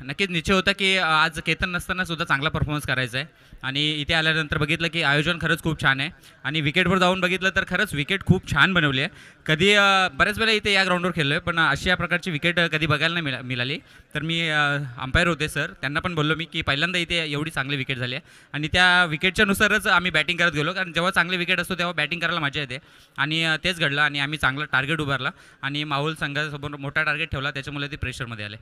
नक्कीच निश्चय होता की आज केतन नसताना सुद्धा चांगला परफॉर्मन्स करायचा आहे आणि इथे आल्यानंतर बघितलं की आयोजन खरंच खूप छान आहे आणि विकेटवर जाऊन बघितलं तर खरंच विकेट खूप छान बनवली आहे. कधी बऱ्याच वेळा इथे या ग्राउंडवर खेळलो आहे पण अशा प्रकारची विकेट कधी बघायला नाही मिळाली. तर मी अंपायर होते सर, त्यांना पण बोललो मी की पहिल्यांदा इथे एवढी चांगली विकेट झाली आहे आणि त्या विकेटच्या नुसारच आम्ही बॅटिंग करत गेलो, कारण जेव्हा चांगली विकेट असतो तेव्हा बॅटिंग करायला मजा येते आणि तेच घडलं आणि आम्ही चांगलं टार्गेट उभारला आणि माहुल संघासमोर मोठा टार्गेट ठेवला, त्याच्यामुळे ते प्रेशरमध्ये आले.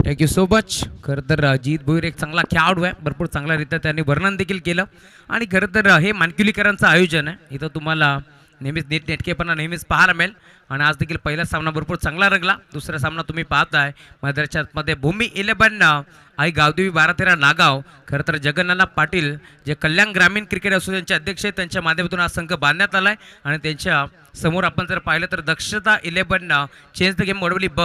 Thank you so much. खरं तर अजित भोईर एक चांगला खेळाडू आहे, भरपूर चांगल्यारीत्या त्यांनी वर्णन देखील केलं आणि खरं तर हे मानकिवलीकरांचं आयोजन आहे, इथं तुम्हाला नेहमीच नीटनेटकेपणा नेहमीच पाहायला मिळेल आणि आज देखील पहिला सामना भरपूर चांगला रंगला. दुसरा सामना तुम्ही पाहताय मैदानामध्ये भूमी 11 आई गावदेवी 12-13 नागाव. खरं तर जगन्नाथ पाटील जे कल्याण ग्रामीण क्रिकेट असोसिएशनचे अध्यक्ष आहेत त्यांच्या माध्यमातून हा संघ बांधण्यात आला आहे आणि त्यांच्या समोर आपण जर पाहिलं तर दक्षता 11 चेंज द गेम वडवली ब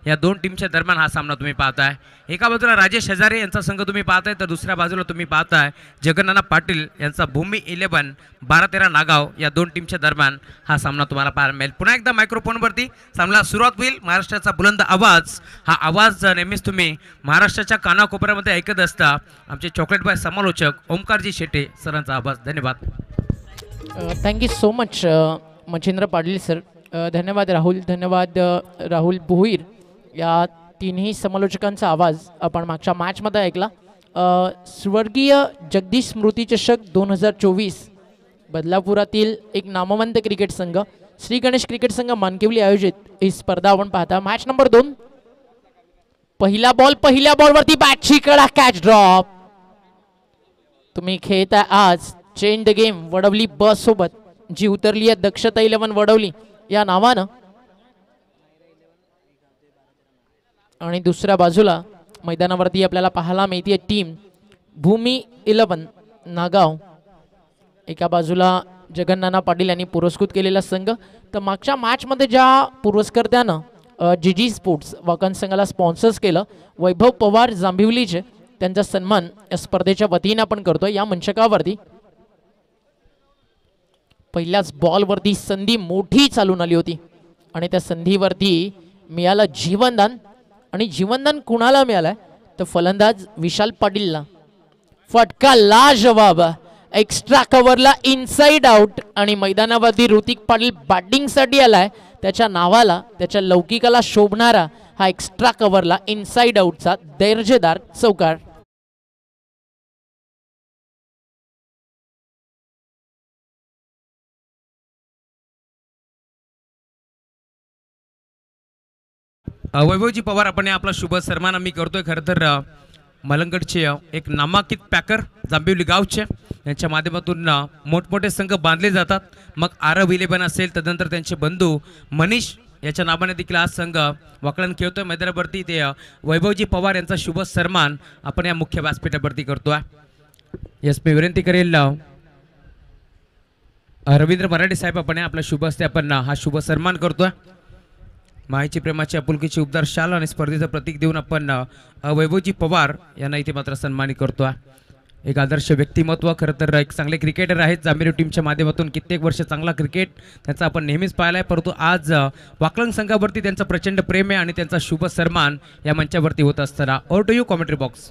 या दोन टीमच्या दरम्यान हा सामना तुम्ही पाहताय. एका बाजूला राजेश हजारे यांचा संघ तुम्ही पाहताय तर दुसऱ्या बाजूला तुम्ही पाहताय जगन्नाथ पाटील यांचा भूमी 11 12-13 नागाव या दोन टीमच्या दरम्यान हा सामना तुम्हाला पाहायला मिळेल. पुन्हा एकदा मायक्रोफोनवरती सामना सुरुवात होईल. महाराष्ट्राचा बुलंद आवाज, हा आवाज नेहमीच तुम्ही महाराष्ट्राच्या कानाकोपऱ्यामध्ये ऐकत असता. आमचे चॉकलेट बॉय समालोचक ओमकारजी शेटे सरांचा आवाज. धन्यवाद. Thank you so much Machhindra Patil sir. धन्यवाद राहुल. धन्यवाद राहुल भोईर. या तिन्ही समालोचकांचा आवाज आपण मागच्या मॅचमध्ये ऐकला. स्वर्गीय जगदीश स्मृती चषक 2024 बदलापुरातील एक नामवंत क्रिकेट संघ श्री गणेश क्रिकेट संघ मानकिवली आयोजित ही स्पर्धा आपण पाहता. Match number 2. पहिला बॉलवरती बॅटची कडा, कॅच ड्रॉप. तुम्ही खेळताय आज चेंज द गेम वडवली ब सोबत, जी उतरली आहे दक्षता 11 वडवली या नावानं. आणि दुसऱ्या बाजूला मैदानावरती आपल्याला पाहायला मिळते टीम भूमी 11 नागाव. एका बाजूला जगन्नाथ पाटील यांनी पुरस्कृत केलेला संघ. तर मागच्या मॅचमध्ये ज्या पुरस्कर्त्यानं जीजी स्पोर्ट्स वाकण संघाला स्पॉन्सर्स केलं, वैभव पवार जांभिवलीचे, त्यांचा सन्मान या स्पर्धेच्या वतीने आपण करतोय. या मंचकावरती पहिल्याच बॉलवरती संधी मोठी चालून आली होती आणि त्या संधीवरती मिळालं जीवनदान. आणि जीवनदान कुणाला मिळालंय तर फलंदाज विशाल पाटीलला. फटका लाजवाब, एक्स्ट्रा कव्हरला इनसाइड आउट आणि मैदानावरती ऋतिक पाटील बॅटिंगसाठी आलाय. त्याच्या नावाला, त्याच्या लौकिकाला शोभणारा हा एक्स्ट्रा कव्हरला इनसाइड आउटचा दर्जेदार चौकार. वैभवजी पवार आपण आपला शुभ सन्मान आम्ही करतोय. खरं तर मलंगडचे एक नामांकित पॅकर जांभिवली गावचे, यांच्या माध्यमातून मोठमोठे संघ बांधले जातात. मग आरव 11 असेल, तदनंतर त्यांचे बंधू मनीष याच्या नावाने देखील हा संघ वाकळण खेळतोय मैदानावरती. ते वैभवजी पवार यांचा शुभ सन्मान आपण या मुख्य व्यासपीठावरती करतोय. यस, मी विनंती करेल रवींद्र मराठे साहेब आपण आपल्या शुभ हस्ते आपण हा शुभ सन्मान करतोय. माहिती प्रेमाची आपुलकीची उबदार शाल आणि स्पर्धेचं प्रतीक देऊन आपण वैभवजी पवार यांना इथे मात्र सन्मानित करतोय. एक आदर्श व्यक्तिमत्व, खरं तर एक चांगले क्रिकेटर आहेत. जांभिवली टीमच्या माध्यमातून कित्येक वर्ष चांगला क्रिकेट त्यांचा आपण नेहमीच पाहिला आहे, परंतु आज वाकळंग संघावरती त्यांचं प्रचंड प्रेम आहे आणि त्यांचा शुभ सन्मान या मंचावरती होत असताना. Over to you commentary box.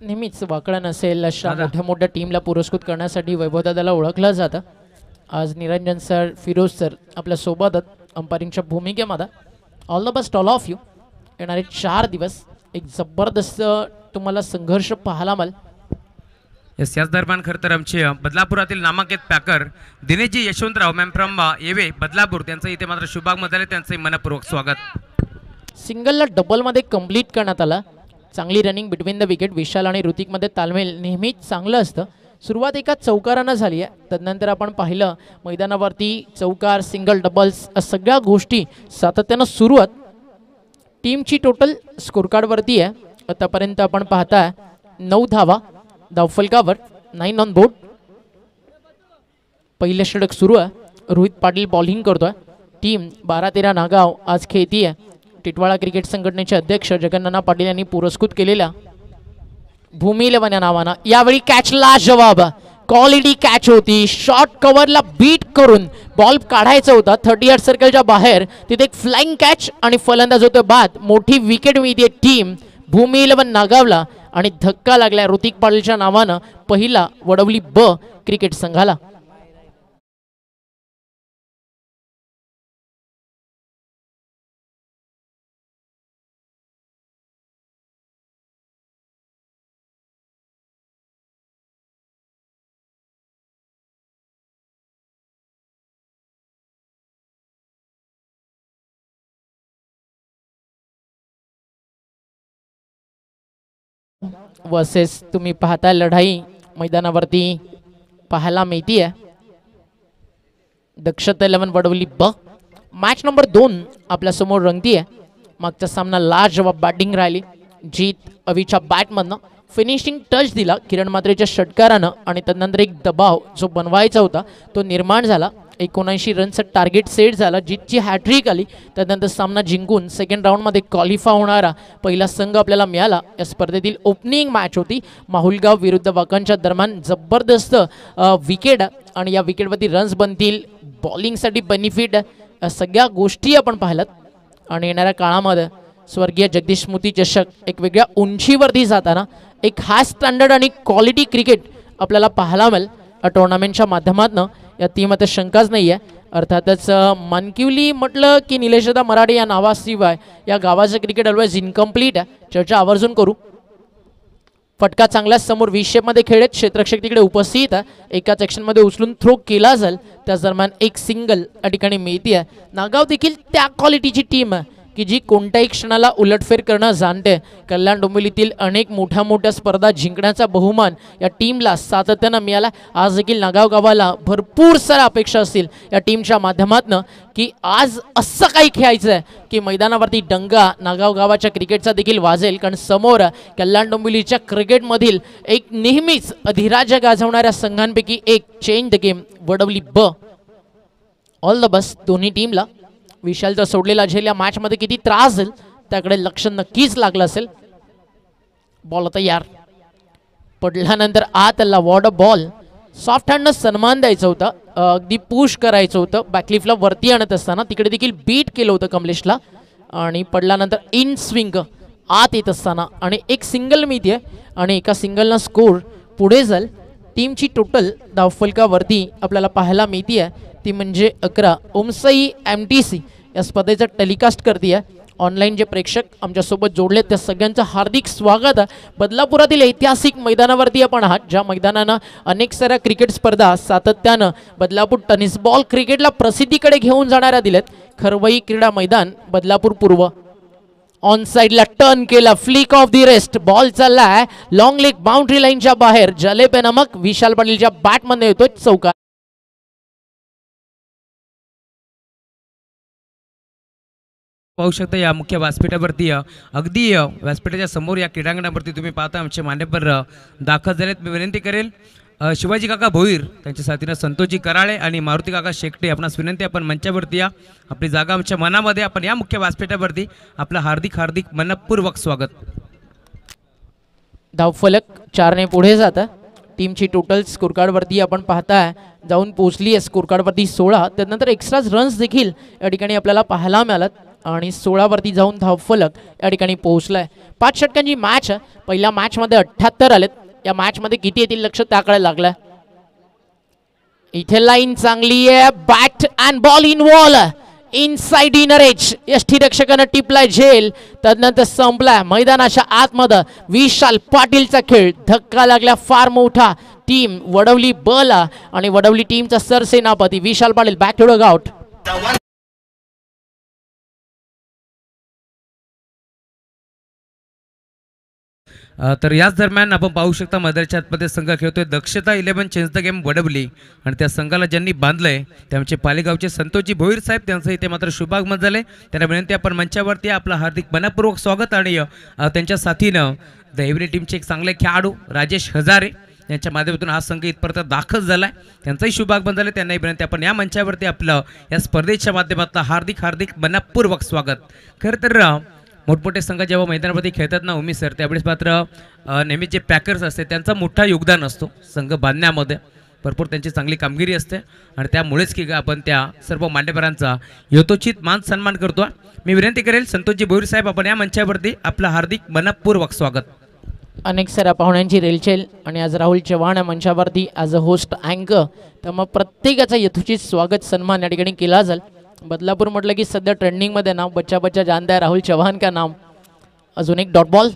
नेहमीच वाकळण असेल अशा मोठ्या मोठ्या टीमला पुरस्कृत करण्यासाठी वैभवदादाला ओळखलं जातं. आज निरंजन सर, फिरोज सर आपल्या सोबतच अंपायरिंगच्या भूमिकेमध्ये. All the best all of you. येणारे 4 दिवस एक जबरदस्त तुम्हाला संघर्ष पाहायला मिळेल. यस, याच दरम्यान खरं तर आमचे बदलापुरातील नामांकित packer Dineshji Yashwantrao ma'am from येवे बदलापूर, त्यांचं इथे मात्र शुभागमत आले, त्यांचे मनपूर्वक स्वागत. सिंगलला डबलमध्ये कंप्लीट करण्यात आला. चांगली रनिंग बिटवीन द विकेट. विशाल आणि ऋतिकमध्ये तालमेल नेहमीच चांगलं असतं. सुरुवात एका चौकारानं झाली आहे, तदनंतर आपण पाहिलं मैदानावरती चौकार, सिंगल, डबल्स सगळ्या गोष्टी सातत्यानं सुरू आहेत. टीमची टोटल स्कोरकार्डवरती आहे आतापर्यंत आपण पाहताय 9 धावा धावफलकावर, 9 ऑन बोर्ड. पहिले षटक सुरू आहे. रोहित पाटील बॉलिंग करतोय. टीम 12-13 नागाव आज खेळती आहे. टिटवाळा क्रिकेट संघटनेचे अध्यक्ष जगन्नाथ पाटील यांनी पुरस्कृत केलेल्या भूमी 11 या नावानं. यावेळी कॅच लाजवाब, क्वालिटी कॅच होती, शॉर्ट कव्हरला बीट करून बॉल काढायचा होता 30 यार्ड सर्कलच्या बाहेर, तिथे एक फ्लाइंग कॅच आणि फलंदाज होतो बाद. मोठी विकेट मिळते टीम भूमी 11 नागावला आणि धक्का लागला ऋतिक पाटीलच्या नावानं पहिला वडवली ब क्रिकेट संघाला. वर्सेस तुम्ही पाहताय लढाई मैदानावरती पाहायला मिळतीये. दक्षता 11 वडवली ब. मॅच नंबर 2 आपल्या समोर रंगतीये. मागचा सामना लाजवाब बॅटिंग राहिली. जीत अवीच्या बॅटमधनं फिनिशिंग टच दिला किरण मात्रेच्या षटकारानं आणि त्यानंतर एक दबाव जो बनवायचा होता तो निर्माण झाला. 79 रनचं टार्गेट सेट झाला. जीतची हॅट्रिक आली. त्यानंतर सामना जिंकून सेकंड राऊंडमध्ये क्वालिफाय होणारा पहिला संघ आपल्याला मिळाला. या स्पर्धेतील ओपनिंग मॅच होती माहुलगाव विरुद्ध वाकांच्या दरम्यान. जबरदस्त विकेट आणि या विकेटवरती रन्स बनतील, बॉलिंगसाठी बेनिफिट, सगळ्या गोष्टी आपण पाहिल्यात. आणि येणाऱ्या काळामध्ये स्वर्गीय जगदीश स्मृती चषक एक वेगळ्या उंचीवरती जाताना एक हाय स्टँडर्ड आणि क्वालिटी क्रिकेट आपल्याला पाहायला मिळेल या टुर्नामेंटच्या माध्यमातून. या टीमात शंकाच नाही आहे. अर्थातच मानकिवली म्हटलं की निलेशदा मराठे या नावाशिवाय या गावाचं क्रिकेट ऑलवेज इनकम्प्लीट आहे. चर्चा आवर्जून करू. फटका चांगल्या समोर 20 शेपमध्ये खेळत क्षेत्ररक्षक तिकडे उपस्थित आहे. एका सेक्शनमध्ये उचलून थ्रो केला जाईल. त्याच दरम्यान एक सिंगल या ठिकाणी मिळते आहे. नागाव देखील त्या क्वालिटीची टीम आहे की जी कोणत्याही क्षणाला उलटफेर करणं जाणते. कल्याण डोंबिवलीतील अनेक मोठ्या स्पर्धा जिंकण्याचा बहुमान या टीमला सातत्यानं मिळाला. आज देखील नागाव गावाला भरपूर साऱ्या अपेक्षा असतील या टीमच्या माध्यमातून की आज असं काही खेळायचं आहे की मैदानावरती डंगा नागाव गावाच्या क्रिकेटचा देखील वाजेल. कारण समोर कल्याण डोंबिवलीच्या क्रिकेटमधील एक नेहमीच अधिराज्य गाजवणाऱ्या संघांपैकी एक चेंज द गेम वडवली ब. ऑल द बेस्ट दोन्ही टीमला. विशालचा सोडलेला झेल या मॅचमध्ये किती त्रास जाईल त्याकडे लक्ष नक्कीच लागलं असेल. बॉल तयार पडल्यानंतर आत आला वॉर्ड बॉल. सॉफ्ट हँडनं सन्मान द्यायचा होता, अगदी पुश करायचं होतं. बॅकलिफ्टला वरती आणत असताना तिकडे देखील बीट केलं होतं कमलेशला आणि पडल्यानंतर इन स्विंग आत येत असताना आणि एक सिंगल मिळते आणि एका सिंगलनं स्कोर पुढे जाईल. टीमची टोटल धावफलकावरती आपल्याला पाहायला मिळते आहे ती म्हणजे 11. ओमसाई MTC या स्पर्धेचं टेलिकास्ट करते आहे. ऑनलाईन जे प्रेक्षक आमच्यासोबत जोडलेत त्या सगळ्यांचं हार्दिक स्वागत आहे. बदलापुरातील ऐतिहासिक मैदानावरती आपण आहात ज्या मैदानानं अनेक साऱ्या क्रिकेट स्पर्धा सातत्यानं बदलापूर टेनिस बॉल क्रिकेटला प्रसिद्धीकडे घेऊन जाणाऱ्या दिलेत. खरवई क्रीडा मैदान बदलापूर पूर्व. ऑन साइडला टर्न केला, flick of the rest, ball चाललाय लॉंग लेग बाउंड्री लाईनच्या बाहेर. जले पे नमक विशाल पाटीलच्या बॅटमध्ये येतोय चौका. पाहू शकता या मुख्य व्यासपीठावरती अगदी व्यासपीठाच्या समोर या क्रीडांगणावरती तुम्ही पाहता आमचे मान्यवर दाखल झालेत. मी विनंती करेल शिवाजी काका भोईर त्यांच्या साथीनं संतोषजी कराळे आणि मारुती काका शेकटे आपणास विनंती आपण मंचावरती या. आपली जागा आमच्या मनामध्ये. आपण या मुख्य व्यासपीठावरती आपलं हार्दिक मनपूर्वक स्वागत. धावफलक 4ने पुढे जातं. टीमची टोटल स्कोरकार्डवरती आपण पाहताय जाऊन पोहोचली आहे स्कोरकार्डवरती 16. त्यानंतर एक्स्ट्राज रन्स देखील या ठिकाणी आपल्याला पाहायला मिळालात आणि 16 वरती जाऊन धावफलक या ठिकाणी पोहोचलाय. 5 षटकांची मॅच. पहिल्या मॅचमध्ये 78 आलेत. या मॅचमध्ये किती येतील लक्ष त्याकडे लागलंय. इथे लाईन चांगली आहे. Bat and ball in wall inside inner edge. यष्टीरक्षकानं टिपलाय झेल. त्यानंतर संपलाय मैदानाच्या आतमध्ये विशाल पाटीलचा खेळ. धक्का लागला फार मोठा टीम वडवली बला आणि वडवली टीमचा सरसेनापती Vishal Patil back to the out. तर याच दरम्यान आपण पाहू शकता मदरच्या आतमध्ये संघ खेळतोय दक्षता 11 चेंज द गेम वडवली आणि त्या संघाला ज्यांनी बांधलंय त्यांचे पालेगावचे संतोषजी भोईर साहेब त्यांचं इथे मात्र शुभागमन झाले. त्यांना विनंती आपण मंचावरती आपलं हार्दिक मनपूर्वक स्वागत. आणि त्यांच्या साथीनं दहिवली टीमचे एक चांगले खेळाडू राजेश हजारे यांच्या माध्यमातून हा संघ इथपर्यंत दाखल झाला आहे. त्यांचंही शुभागमन झालं. त्यांनाही विनंती आपण या मंचावरती आपलं या स्पर्धेच्या माध्यमातून हार्दिक मनपूर्वक स्वागत. खरं तर मोठमोठे संघ जेव्हा मैदानावरती खेळतात ना उमेश सर त्यावेळेस मात्र नेहमी जे पॅकर्स असते त्यांचा मोठा योगदान असतो संघ बांधण्यामध्ये. भरपूर त्यांची चांगली कामगिरी असते आणि त्यामुळेच की आपण त्या सर्व मान्यवरांचा यथोचित मान सन्मान करतो. मी विनंती करेल संतोषजी भोईर साहेब, आपण या मंचावरती आपलं हार्दिक मनपूर्वक स्वागत. अनेक साऱ्या पाहुण्यांची रेलचेल आणि आज राहुल चव्हाण या मंचावरती ॲज अ होस्ट अँकर, तर मग प्रत्येकाचा यथोचित स्वागत सन्मान या ठिकाणी केला जाईल. बदलापूर म्हटलं की सध्या ट्रेंडिंगमध्ये नाव बच्चा बच्चा जानता है राहुल चव्हाण का नाम. अजून एक डॉट बॉल,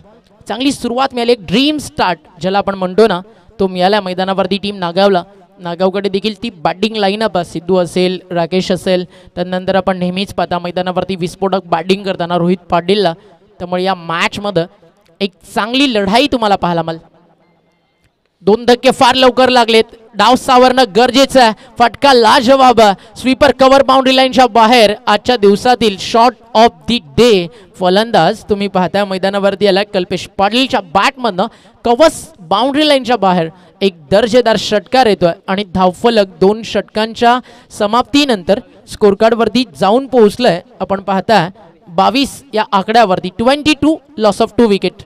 चांगली सुरुवात मिळाली, एक ड्रीम स्टार्ट ज्याला आपण म्हणतो ना तो मिळाला मैदानावरती टीम नागावकडे देखील ती बॅटिंग लाईनअप सिद्धू असेल, राकेश असेल, त्यानंतर आपण नेहमीच पाहता मैदानावरती विस्फोटक बॅटिंग करताना रोहित पाटीलला. त्यामुळे या मॅचमध्ये एक चांगली लढाई तुम्हाला पाहायला मिळेल. 2 धक्के फार लवकर लागलेत, डाव सावरणं गरजेचं आहे. फटका लाजवाब, स्वीपर कव्हर बाउंड्री लाईनच्या बाहेर. आजच्या दिवसातील शॉट ऑफ दी डे फलंदाज तुम्ही पाहताय मैदानावरती आला कल्पेश पाटीलच्या बॅटमधनं कवच बाउंड्री लाईनच्या बाहेर एक दर्जेदार षटकार येतोय आणि धावफलक 2 षटकांच्या समाप्तीनंतर स्कोरकार्डवरती जाऊन पोहोचलंय. आपण पाहताय 22 या आकड्यावरती, 22 लॉस ऑफ 2 विकेट.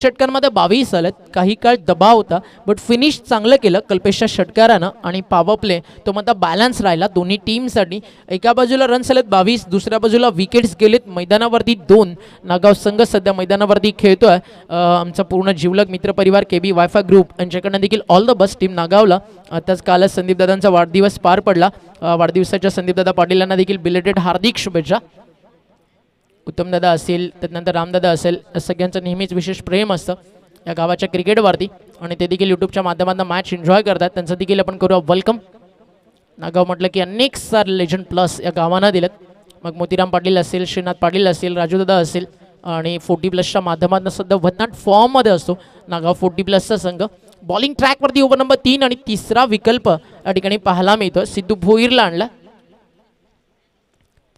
षटकांमध्ये 22 आलेत. काही काळ दबाव होता बट फिनिश चांगलं केलं कल्पेशच्या षटकारानं आणि पॉवर प्ले तो म्हणता बॅलन्स राहिला दोन्ही टीमसाठी. एका बाजूला रन्स आलेत 22, दुसऱ्या बाजूला विकेट्स गेलेत. मैदानावरती 2 नागाव संघ सध्या मैदानावरती खेळतोय. आमचा पूर्ण जीवलग मित्रपरिवार KB वायफाय ग्रुप यांच्याकडनं देखील ऑल द बेस्ट टीम नागावला. आताच कालच संदीपदादांचा वाढदिवस पार पडला. वाढदिवसाच्या संदीपदादा पाटील यांना देखील बिलेटेड हार्दिक शुभेच्छा. उत्तमदादा असेल, त्यानंतर रामदादा असेल, सगळ्यांचं नेहमीच विशेष प्रेम असतं या गावाच्या क्रिकेटवरती आणि ते देखील यूट्यूबच्या माध्यमातून मॅच एन्जॉय करतात. त्यांचं देखील आपण करूया वेलकम. नागाव म्हटलं की अनेक सार लेजंड प्लस या गावांना दिलेत. मग मोतीराम पाटील असेल, श्रीनाथ पाटील असेल, राजूदादा असेल आणि 40+ माध्यमातून सध्या भन्नाट फॉर्ममध्ये असतो नागाव 40+ संघ. बॉलिंग ट्रॅकवरती ओव्हर नंबर 3 आणि तिसरा विकल्प या ठिकाणी पाहायला मिळतो. सिद्धू भोईरला आणला,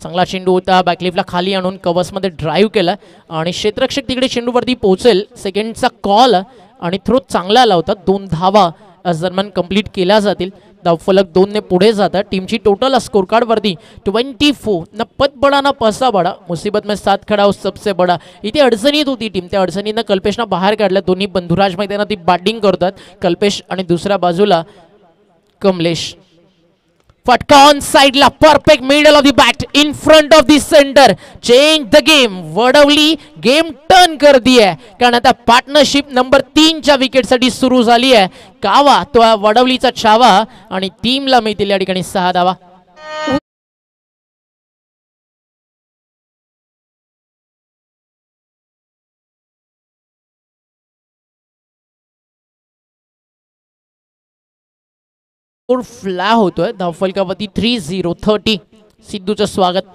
चांगला चेंडू होता, बॅकलिफ्टला खाली आणून कवसमध्ये ड्राईव्ह केला आणि क्षेत्ररक्षक तिकडे चेंडूवरती पोहोचेल. सेकंडचा कॉल आणि थ्रो चांगला आला होता. 2 धावा आज दरम्यान कंप्लीट केल्या जातील. धावफलक 2 ने पुढे जातात. टीमची टोटल स्कोर कार्डवरती 24. न पत बडा ना पैसा बडा, मुसीबत में साथ खडा हो सबसे बडा. इथे अडचणीत होती टीम, त्या अडचणीनं कल्पेशनं बाहेर काढलं. दोन्ही बंधुराज मैदानात ती बॅटिंग करतात कल्पेश आणि दुसऱ्या बाजूला कमलेश. फटका ऑन साइडला, perfect middle of the bat in front of the centre. Change the game, Wadavali game turn कर दी है कारण आता पार्टनरशिप नंबर 3 च्या विकेटसाठी सुरू झाली आहे. कावा तो वडवलीचा छावा आणि टीमला मिळतील या ठिकाणी 6 धावा. फ्लॅ होतोय धावफलकावरती 3-0-30. सिद्धूचं स्वागत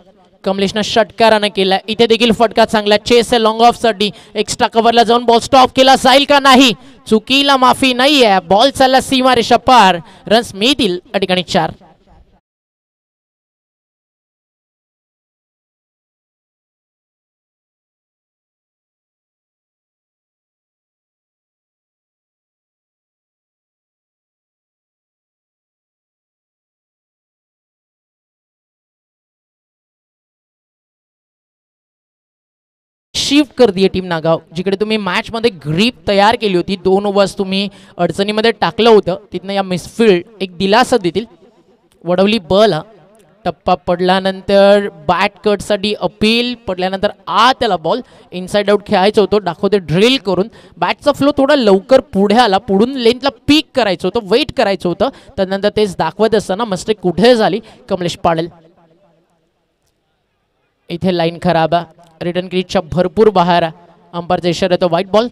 कमलेशनं षटकारानं केलं. इथे देखील फटका चांगला, चेस आहे लॉंग ऑफ साठी. एक्स्ट्रा कव्हरला जाऊन बॉल स्टॉप केला जाईल का नाही, चुकीला माफी नाही आहे. बॉल चालला सीमारेषा पार, रन्स मिळतील या ठिकाणी 4. शिफ्ट कर दिए टीम नागाव. जिकडे तुम्ही मॅच मध्ये ग्रीप तयार केली होती, 2 ओव्हर्स तुम्ही अडचणीमध्ये टाकलं होतं, तिथनं या मिसफील्ड एक दिलासा देतील. वडवली बल, टप्पा पडल्यानंतर बॅट कटसाठी अपील, पडल्यानंतर त्याला बॉल इनसाइड आउट खेळायचं होतं. दाखवते ड्रिल करून बॅटचा फ्लो थोडा लवकर पुढे आला, पुढून लेंथला पीक करायचं होतं, वेट करायचं होतं. त्यानंतर तेच दाखवत असताना मिस्टेक कुठे झाली कमलेश पाटील. इथे लाईन खराब आहे, रिटर्न क्रीजच्या भरपूर बाहेर. अंपायरचा इशारा येतो व्हाईट बॉल.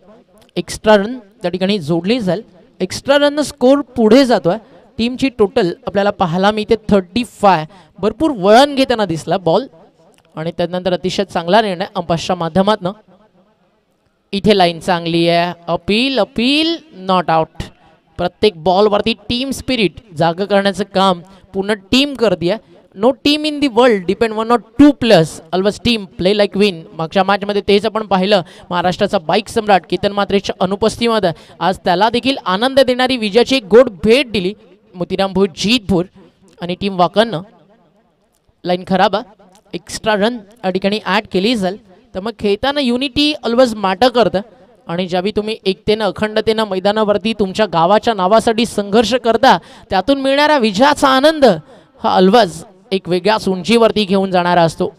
एक्स्ट्रा रन त्या ठिकाणी जोडली जाईल. एक्स्ट्रा रन स्कोर पुढे जातोय. टीमची टोटल आपल्याला पाहायला मिळते 35. भरपूर वळण घेताना दिसला बॉल आणि त्यानंतर अतिशय चांगला निर्णय अंपायरच्या माध्यमातून. इथे लाईन चांगली आहे, अपील अपील नॉट आउट. प्रत्येक बॉलवरती टीम स्पिरिट जागं करण्याचं काम पूर्ण टीम करते आहे. No team in the world depend one not 2 plus always team play like win. मागच्या मॅचमध्ये तेच आपण पाहिलं. महाराष्ट्राचा बाईक सम्राट केतन मात्रेच्या अनुपस्थितीमध्ये आज त्याला देखील आनंद देणारी विजयाची एक गोड भेट दिली मोतीराम भोईर, जीत भोईर आणि टीम वाकरनं. लाईन खराब आहे, एक्स्ट्रा रन या ठिकाणी ॲड केली जाईल. तर मग खेळताना युनिटी ऑलवेज मॅटर करतं आणि ज्यावेळी तुम्ही एकतेनं अखंडतेनं मैदानावरती तुमच्या गावाच्या नावासाठी संघर्ष करता त्यातून मिळणाऱ्या विजयाचा आनंद हा ऑलवेज एक वेगळ्याच उंचीवरती घेऊन जाणारा असतो.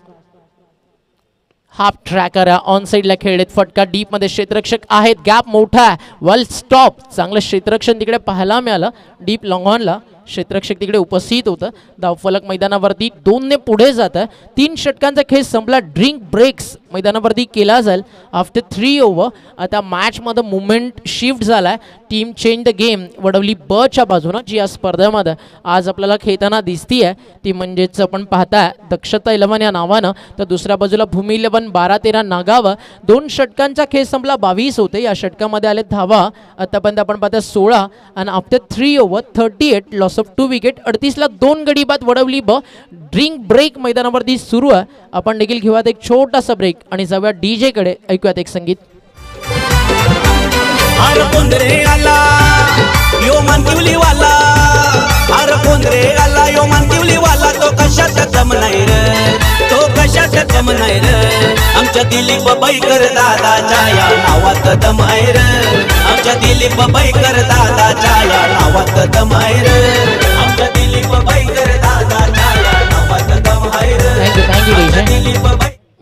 हाफ ट्रॅकर ऑन साईडला खेळलेत. फटका डीपमध्ये क्षेत्ररक्षक आहेत. गॅप मोठा आहे. वेल स्टॉप. चांगलं क्षेत्ररक्षण तिकडे पाहायला मिळालं. डीप लॉंग ऑनला क्षेत्ररक्षक तिकडे उपस्थित होतं. धावफलक मैदानावरती 2 ने पुढे जात आहे. 3 षटकांचा खेळ संपला. ड्रिंक ब्रेक्स मैदानावरती केला जाईल आफ्टर 3 ओव्हर. आता मॅचमध्ये मुवमेंट शिफ्ट झाला आहे. Team change the game Wadavali बच्या बाजूनं जी या स्पर्धेमध्ये आज आपल्याला खेळताना दिसती आहे ती म्हणजेच आपण पाहताय दक्षता 11 या नावानं. तर दुसऱ्या बाजूला भूमी 11 12-13 नागावं. 2 षटकांचा खेळ संपला. 22 होते. या षटकामध्ये आले धावा आतापर्यंत आपण पाहता 16 आणि after 3 over 38 loss of 2 wicket. 38ला 2 गडी बाद वडवली ड्रिंक ब्रेक मैदानावरती सुरू आहे. आपण देखील घेऊयात एक छोटासा ब्रेक आणि जाऊया डीजे कडे. ऐकूयात एक संगीत. हर कोंदरे आला यो मानकिवली वाला. हर कोंदरे आला यो मानकिवली वाला. तो कशात कम नाही रे, तो कशात कम नाही रे. आमच्या दिलीप बैकर दादाच्या या नावात दम आहे रे. आमच्या दिलीप बैकर दादाच्या या नावात दम आहे रे. आमच्या दिलीप बैकर दादाच्या या नावात दम आहे रे. थँक्यू दिलीप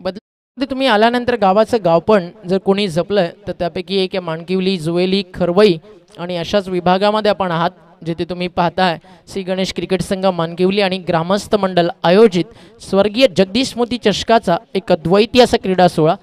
बदल तुम्ही आल्यानंतर गावाचं गाव पण जर कोणी जपलं तर त्यापैकी एक आहे माणकिवली, जुवेली, खरवई आणि अशाच विभागामध्ये आपण आहात जिथे तुम्ही पाहताय श्री गणेश क्रिकेट संघ माणकिवली आणि ग्रामस्थ मंडळ आयोजित स्वर्गीय जगदीश मोती चषकाचा एक अद्वैती असा क्रीडा सोहळा.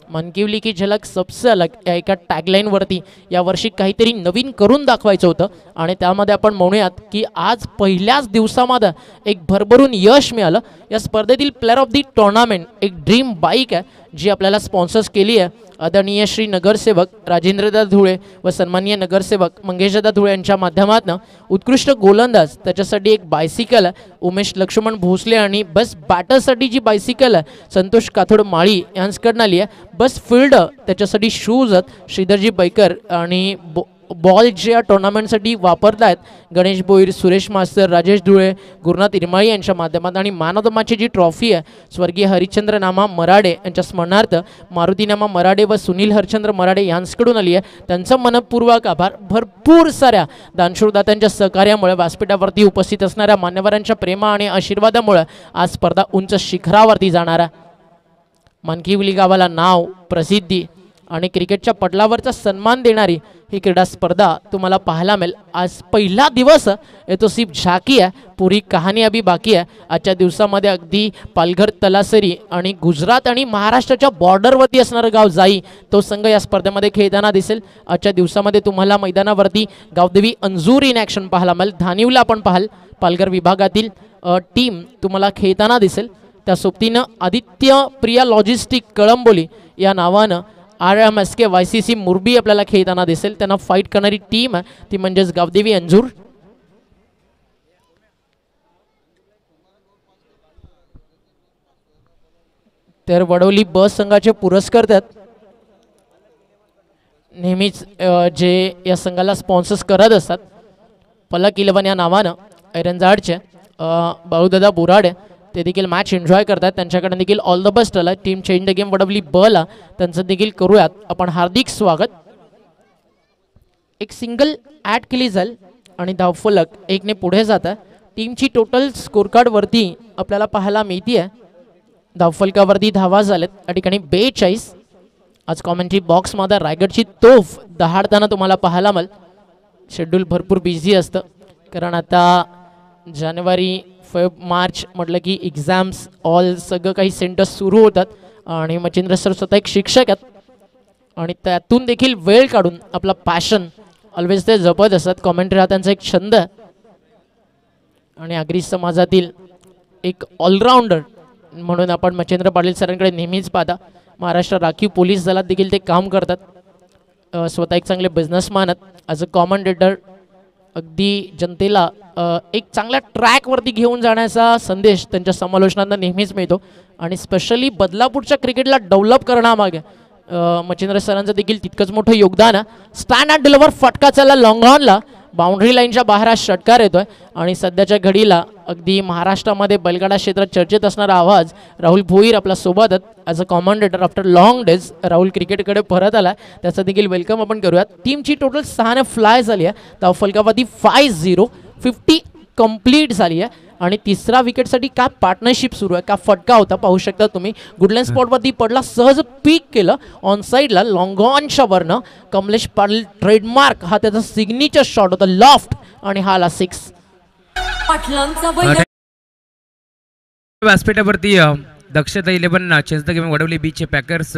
मानकिवली की झलक सबसे अलग या एका टॅगलाईनवरती यावर्षी काहीतरी नवीन करून दाखवायचं होतं आणि त्यामध्ये आपण म्हणूयात की आज पहिल्याच दिवसामध्ये एक भरभरून यश मिळालं. या स्पर्धेतील प्लेअर ऑफ दी टुर्नामेंट एक ड्रीम बाईक आहे जी आपल्याला स्पॉन्सर्स केली आहे आदरणीय श्री नगरसेवक राजेंद्रदा धुळे व सन्माननीय नगरसेवक मंगेशदा धुळे यांच्या माध्यमातून. उत्कृष्ट गोलंदाज त्याच्यासाठी एक बायसिकल आहे उमेश लक्ष्मण भोसले आणि बस बॅटरसाठी जी बायसिकल आहे संतोष काथोड माळी यांच्याकडून आली आहे. बस फील्ड त्याच्यासाठी शूज आहेत श्रीधरजी बैकर आणि बॉल जे या टुर्नामेंटसाठी वापरत आहेत गणेश भोईर, सुरेश मास्तर, राजेश धुळे, गुरुनाथ इरमाळी यांच्या माध्यमातून. आणि मॅन ऑफ द मॅचची जी ट्रॉफी आहे स्वर्गीय हरिश्चंद्र नामा मराडे यांच्या स्मरणार्थ मारुती नामा मराडे व सुनील हरिश्चंद्र मराडे यांच्याकडून आली आहे. त्यांचा मनपूर्वक आभार. भरपूर साऱ्या दानशूरदात्यांच्या सहकार्यामुळे व्यासपीठावरती उपस्थित असणाऱ्या मान्यवरांच्या प्रेमा आणि आशीर्वादामुळे आज स्पर्धा उंच शिखरावरती जाणार आहे. मानकिवली गावाला नाव, प्रसिद्धी आणि क्रिकेटच्या पटलावरचा सन्मान देणारी ही क्रीडा स्पर्धा तुम्हाला पाहायला मिळेल. आज पहिला दिवस आहे तो सिर्फ झाकी आहे, पुरी कहाणी अभी बाकी आहे. आजच्या दिवसामध्ये अगदी पालघर, तलासरी आणि गुजरात आणि महाराष्ट्राच्या बॉर्डरवरती असणारं गाव जाई तो संघ या स्पर्धेमध्ये खेळताना दिसेल. आजच्या दिवसामध्ये तुम्हाला मैदानावरती गावदेवी अंजूर इन ॲक्शन पाहायला मिळेल. धानिवला आपण पाहाल पालघर विभागातील टीम तुम्हाला खेळताना दिसेल. त्या सोबतीनं आदित्य प्रिया लॉजिस्टिक कळंबोली या नावानं RMSK YCC मुरबी आपल्याला खेळताना दिसेल. त्यांना फाईट करणारी टीम आहे ती म्हणजेच गावदेवी अंजूर. तर वडवली बस संघाचे पुरस्कर्ते नेहमीच जे या संघाला स्पॉन्सर्स करत असतात पलक 11 या नावानं ऐरंजाडचे बाळूदादा बोराडे ते देखील मॅच एन्जॉय करतात. त्यांच्याकडे देखील ऑल द बेस्ट आला. Team change the game Wadavali बला त्यांचं देखील करूयात आपण हार्दिक स्वागत. एक सिंगल ॲड केली जाईल आणि धावफलक 1 ने पुढे जात आहे. टीमची टोटल स्कोर कार्डवरती आपल्याला पाहायला मिळते आहे धावफलकावरती धावा झाल्यात या ठिकाणी 42. आज कॉमेंट्री बॉक्समध्ये रायगडची तोफ दहाडताना तुम्हाला पाहायला मिळेल. शेड्यूल भरपूर बिझी असतं कारण आता जानेवारी मार्च म्हटलं की एक्झाम्स ऑल सगळं काही सेंटर्स सुरू होतात आणि मच्छिंद्र सर स्वतः एक शिक्षक आहेत आणि त्यातून देखील वेळ काढून आपला पॅशन ऑलवेज ते जपत असतात. कॉमेंट्री हा त्यांचा एक छंद आणि आगरी समाजातील एक ऑलराऊंडर म्हणून आपण मच्छिंद्र पाटील सरांकडे नेहमीच पाहता. महाराष्ट्र राखीव पोलीस दलात देखील ते काम करतात. स्वतः एक चांगले बिझनेसमॅन आहेत. ॲज अ कॉमेंटेटर अगदी जनतेला एक चांगल्या ट्रॅकवरती घेऊन जाण्याचा संदेश त्यांच्या समालोचनांना नेहमीच मिळतो आणि स्पेशली बदलापूरच्या क्रिकेटला डेव्हलप करण्यामागे मच्छिंद्र सरांचं देखील तितकंच मोठं योगदान आहे. स्टँड अँड डिलिव्हर फटका चालला लॉंग ऑनला, बाउंड्री लाईनच्या बाहेर हा षटकार येतोय आणि सध्याच्या घडीला अगदी महाराष्ट्रामध्ये बैलगाडा क्षेत्रात चर्चेत असणारा आवाज राहुल भोईर आपल्या सोबतच as a commentator after long days Rahul क्रिकेटकडे परत आला, त्याचं देखील वेलकम आपण करूयात. टीमची टोटल 6 फ्लाय झाली आहे, धावफलकावादी 5-0, 50 कंप्लीट झाली आहे आणि तिसरा विकेटसाठी काय पार्टनरशिप सुरू आहे, का फटका होता पाहू शकता तुम्ही. गुडलँड स्पॉटवरती पडला, सहज पीक केलं ऑन साईडला लॉंग ऑनच्या वरनं. कमलेश पाटील ट्रेडमार्क हा त्याचा सिग्नेचर शॉट होता लॉफ्ट आणि हा आला 6. व्यासपीठावरती दक्षता 11 चेंज गेम वडवली बीचे पॅकर्स.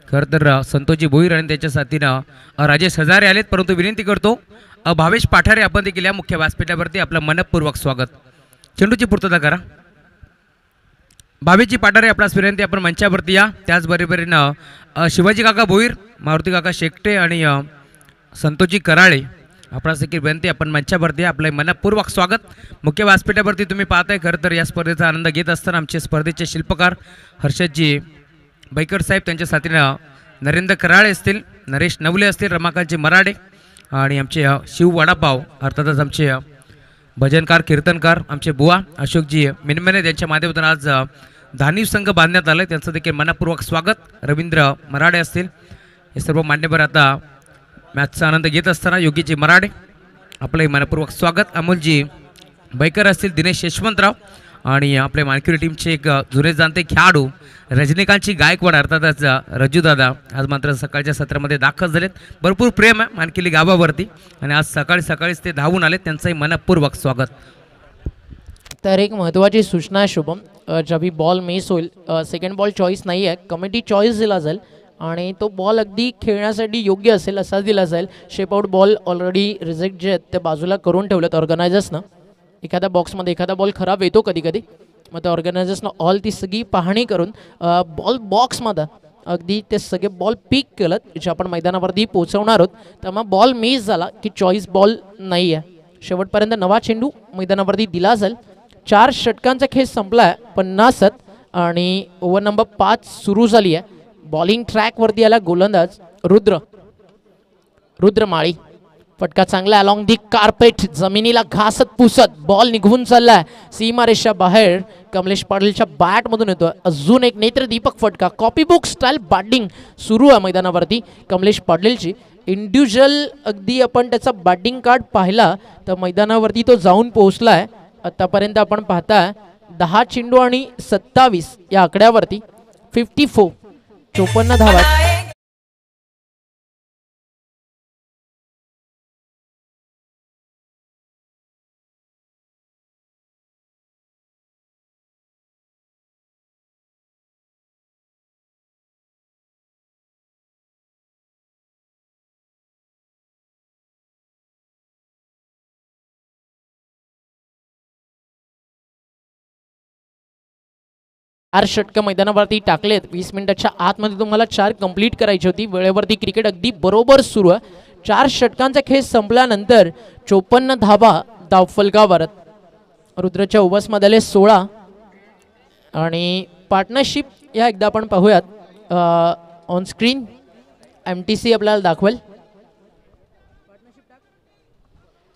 खरं तर संतोषजी भोईर आणि त्याच्या साथीनं राजेश हजारे आलेत, परंतु विनंती करतो भावेश पाठारे आपण देखील या मुख्य व्यासपीठावरती आपलं मनपूर्वक स्वागत. चेंडूची पूर्तता करा. भावेशजी पाठारे आपला विनंती आपण मंचावरती या. त्याचबरोबरीनं शिवाजी काका भोईर, मारुती काका शेकटे आणि संतोषजी कराळे आपणास देखील विनंती आपण मंचावरती या. आपलं मनपूर्वक स्वागत. मुख्य व्यासपीठावरती तुम्ही पाहताय खरं तर या स्पर्धेचा आनंद घेत असताना आमचे स्पर्धेचे शिल्पकार हर्षदजी बैकर साहेब, त्यांच्या साथीनं नरेंद्र कराळे असतील, नरेश नवले असतील, रमाकांतजी मराडे आणि आमचे शिव वडापाव अर्थातच आमचे भजनकार कीर्तनकार आमचे बुवा अशोकजी मिनमेने यांच्या माध्यमातून आज धानीव संघ बांधण्यात आलं, त्यांचं देखील मनपूर्वक स्वागत. रवींद्र मराडे असतील, हे सर्व मान्यवर आता मॅचचा आनंद घेत असताना योगीजी मराडे आपलंही मनपूर्वक स्वागत. अमोलजी बैकर असतील, दिनेश यशवंतराव आणि आपल्या मानकरी टीमचे एक जुने जाणते खेळाडू रजनीकांतची गायकवाड अर्थातच रजूदादा आज मात्र सकाळच्या सत्रामध्ये दाखल झालेत. भरपूर प्रेम आहे मानकिली गावावरती आणि आज सकाळीच ते धावून आलेत, त्यांचंही मनपूर्वक स्वागत. तर एक महत्त्वाची सूचना आहे शुभम, जेव्हा बॉल मिस होईल सेकंड बॉल चॉईस नाही आहे, कमिटी चॉईस दिला जाईल आणि तो बॉल अगदी खेळण्यासाठी योग्य असेल असाच दिला जाईल. शेपआउट बॉल ऑलरेडी रिजेक्ट जे आहेत ते बाजूला करून ठेवलेत ऑर्गनायझर्सनं. एखाद्या बॉक्समध्ये एखादा बॉल खराब येतो कधी कधी, मग त्या ऑर्गनायझर्सनं ऑल ती सगळी पाहणी करून बॉल बॉक्समध्ये अगदी ते सगळे बॉल पिक केलं जे आपण मैदानावरती पोहोचवणार आहोत. त्यामुळे बॉल मिस झाला की चॉईस बॉल नाही आहे. शेवटपर्यंत नवा चेंडू मैदानावरती दिला जाईल. 4 षटकांचा खेळ संपला आहे 50 आणि ओव्हर नंबर 5 सुरू झाली आहे. बॉलिंग ट्रॅकवरती आला गोलंदाज रुद्र माळी. फटका चांगला अलॉंग दी कार्पेट, जमिनीला घासत पुसत बॉल निघून चाललाय सीमारेषा बाहेर. कमलेश पाटीलच्या बॅटमधून येतो अजून एक नेत्रदीपक फटका. कॉपीबुक स्टाईल बॅटिंग सुरू आहे मैदानावरती कमलेश पाटीलची. इंडिव्हिज्युअल अगदी आपण त्याचा बॅटिंग कार्ड पाहिला तर मैदानावरती तो जाऊन पोहोचलाय. आतापर्यंत आपण पाहताय 10 चेंडू आणि 27 या आकड्यावरती 54 धावा. षटकं मैदानावरती टाकलेत. 20 मिनिटाच्या आतमध्ये तुम्हाला 4 कंप्लीट करायची होती. वेळेवरती क्रिकेट अगदी बरोबर सुरू आहे. 4 षटकांचा खेळ संपल्यानंतर 54 धावा धावफलकावर. रुद्रच्या ओव्हर्समध्ये आले 16 आणि पार्टनरशिप या एकदा आपण पाहूयात ऑन स्क्रीन. MTC आपल्याला दाखवेल.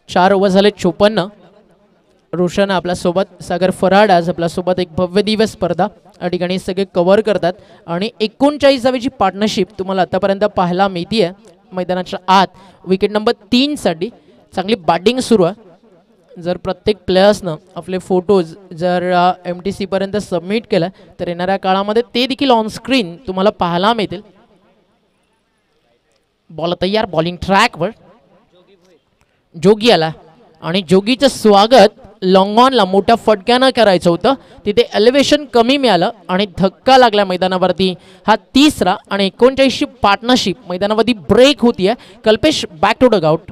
4 ओव्हर झाले 54. रोशन आपल्यासोबत, सागर फराड आज आपल्यासोबत. एक भव्य दिवस स्पर्धा या ठिकाणी सगळे कव्हर करतात आणि 39 धावेची पार्टनरशिप तुम्हाला आतापर्यंत पाहायला मिळते आहे मैदानाच्या आत. विकेट नंबर 3 साठी चांगली बॅटिंग सुरू आहे. जर प्रत्येक प्लेयर्सनं आपले फोटोज जर MTC पर्यंत सबमिट केलं तर येणाऱ्या काळामध्ये ते देखील ऑन स्क्रीन तुम्हाला पाहायला मिळतील. बॉल तयार, बॉलिंग ट्रॅकवर जोगी आला आणि जोगीचं स्वागत लॉंग ऑनला मोठ्या फटक्यानं करायचं होतं. तिथे एलिव्हेशन कमी मिळालं आणि धक्का लागला मैदानावरती. हा तिसरा आणि 39 पार्टनरशिप मैदानावरती ब्रेक होतीये. Kalpesh back to dugout.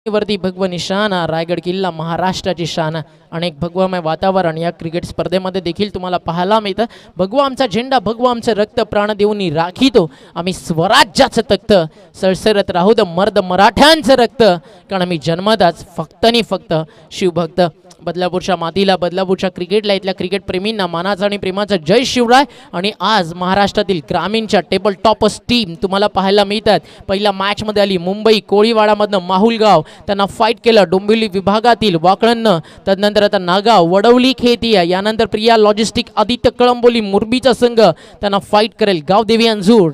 वरती भगवा निशाणा, रायगड किल्ला महाराष्ट्राची शान. अनेक भगवामय वातावरण या क्रिकेट स्पर्धेमध्ये देखील तुम्हाला पाहायला मिळतं. भगवा आमचा झेंडा, भगवा आमचं रक्त, प्राण देऊन राखीतो आम्ही स्वराज्याचं तख्त. सळसळत राहू द मर्द मराठ्यांचं रक्त, कारण आम्ही जन्मताच फक्त आणि फक्त शिवभक्त. बदलापूरच्या मातीला, बदलापूरच्या क्रिकेटला, इथल्या क्रिकेट प्रेमींना मानाचा आणि प्रेमाचा जय शिवराय. आणि आज महाराष्ट्रातील ग्रामीणच्या टेबल टॉपर्स टीम तुम्हाला पाहायला मिळतात. पहिल्या मॅचमध्ये आली मुंबई, कोळीवाडामधनं माहुलगाव, त्यांना फाईट केलं डोंबिवली विभागातील वाकळणनं. त्यानंतर आता नागाव, वडवली खेतिया, यानंतर प्रिया लॉजिस्टिक, आदित्य कळंबोली, मुरबीचा संघ त्यांना फाईट करेल गावदेवी अंजूर.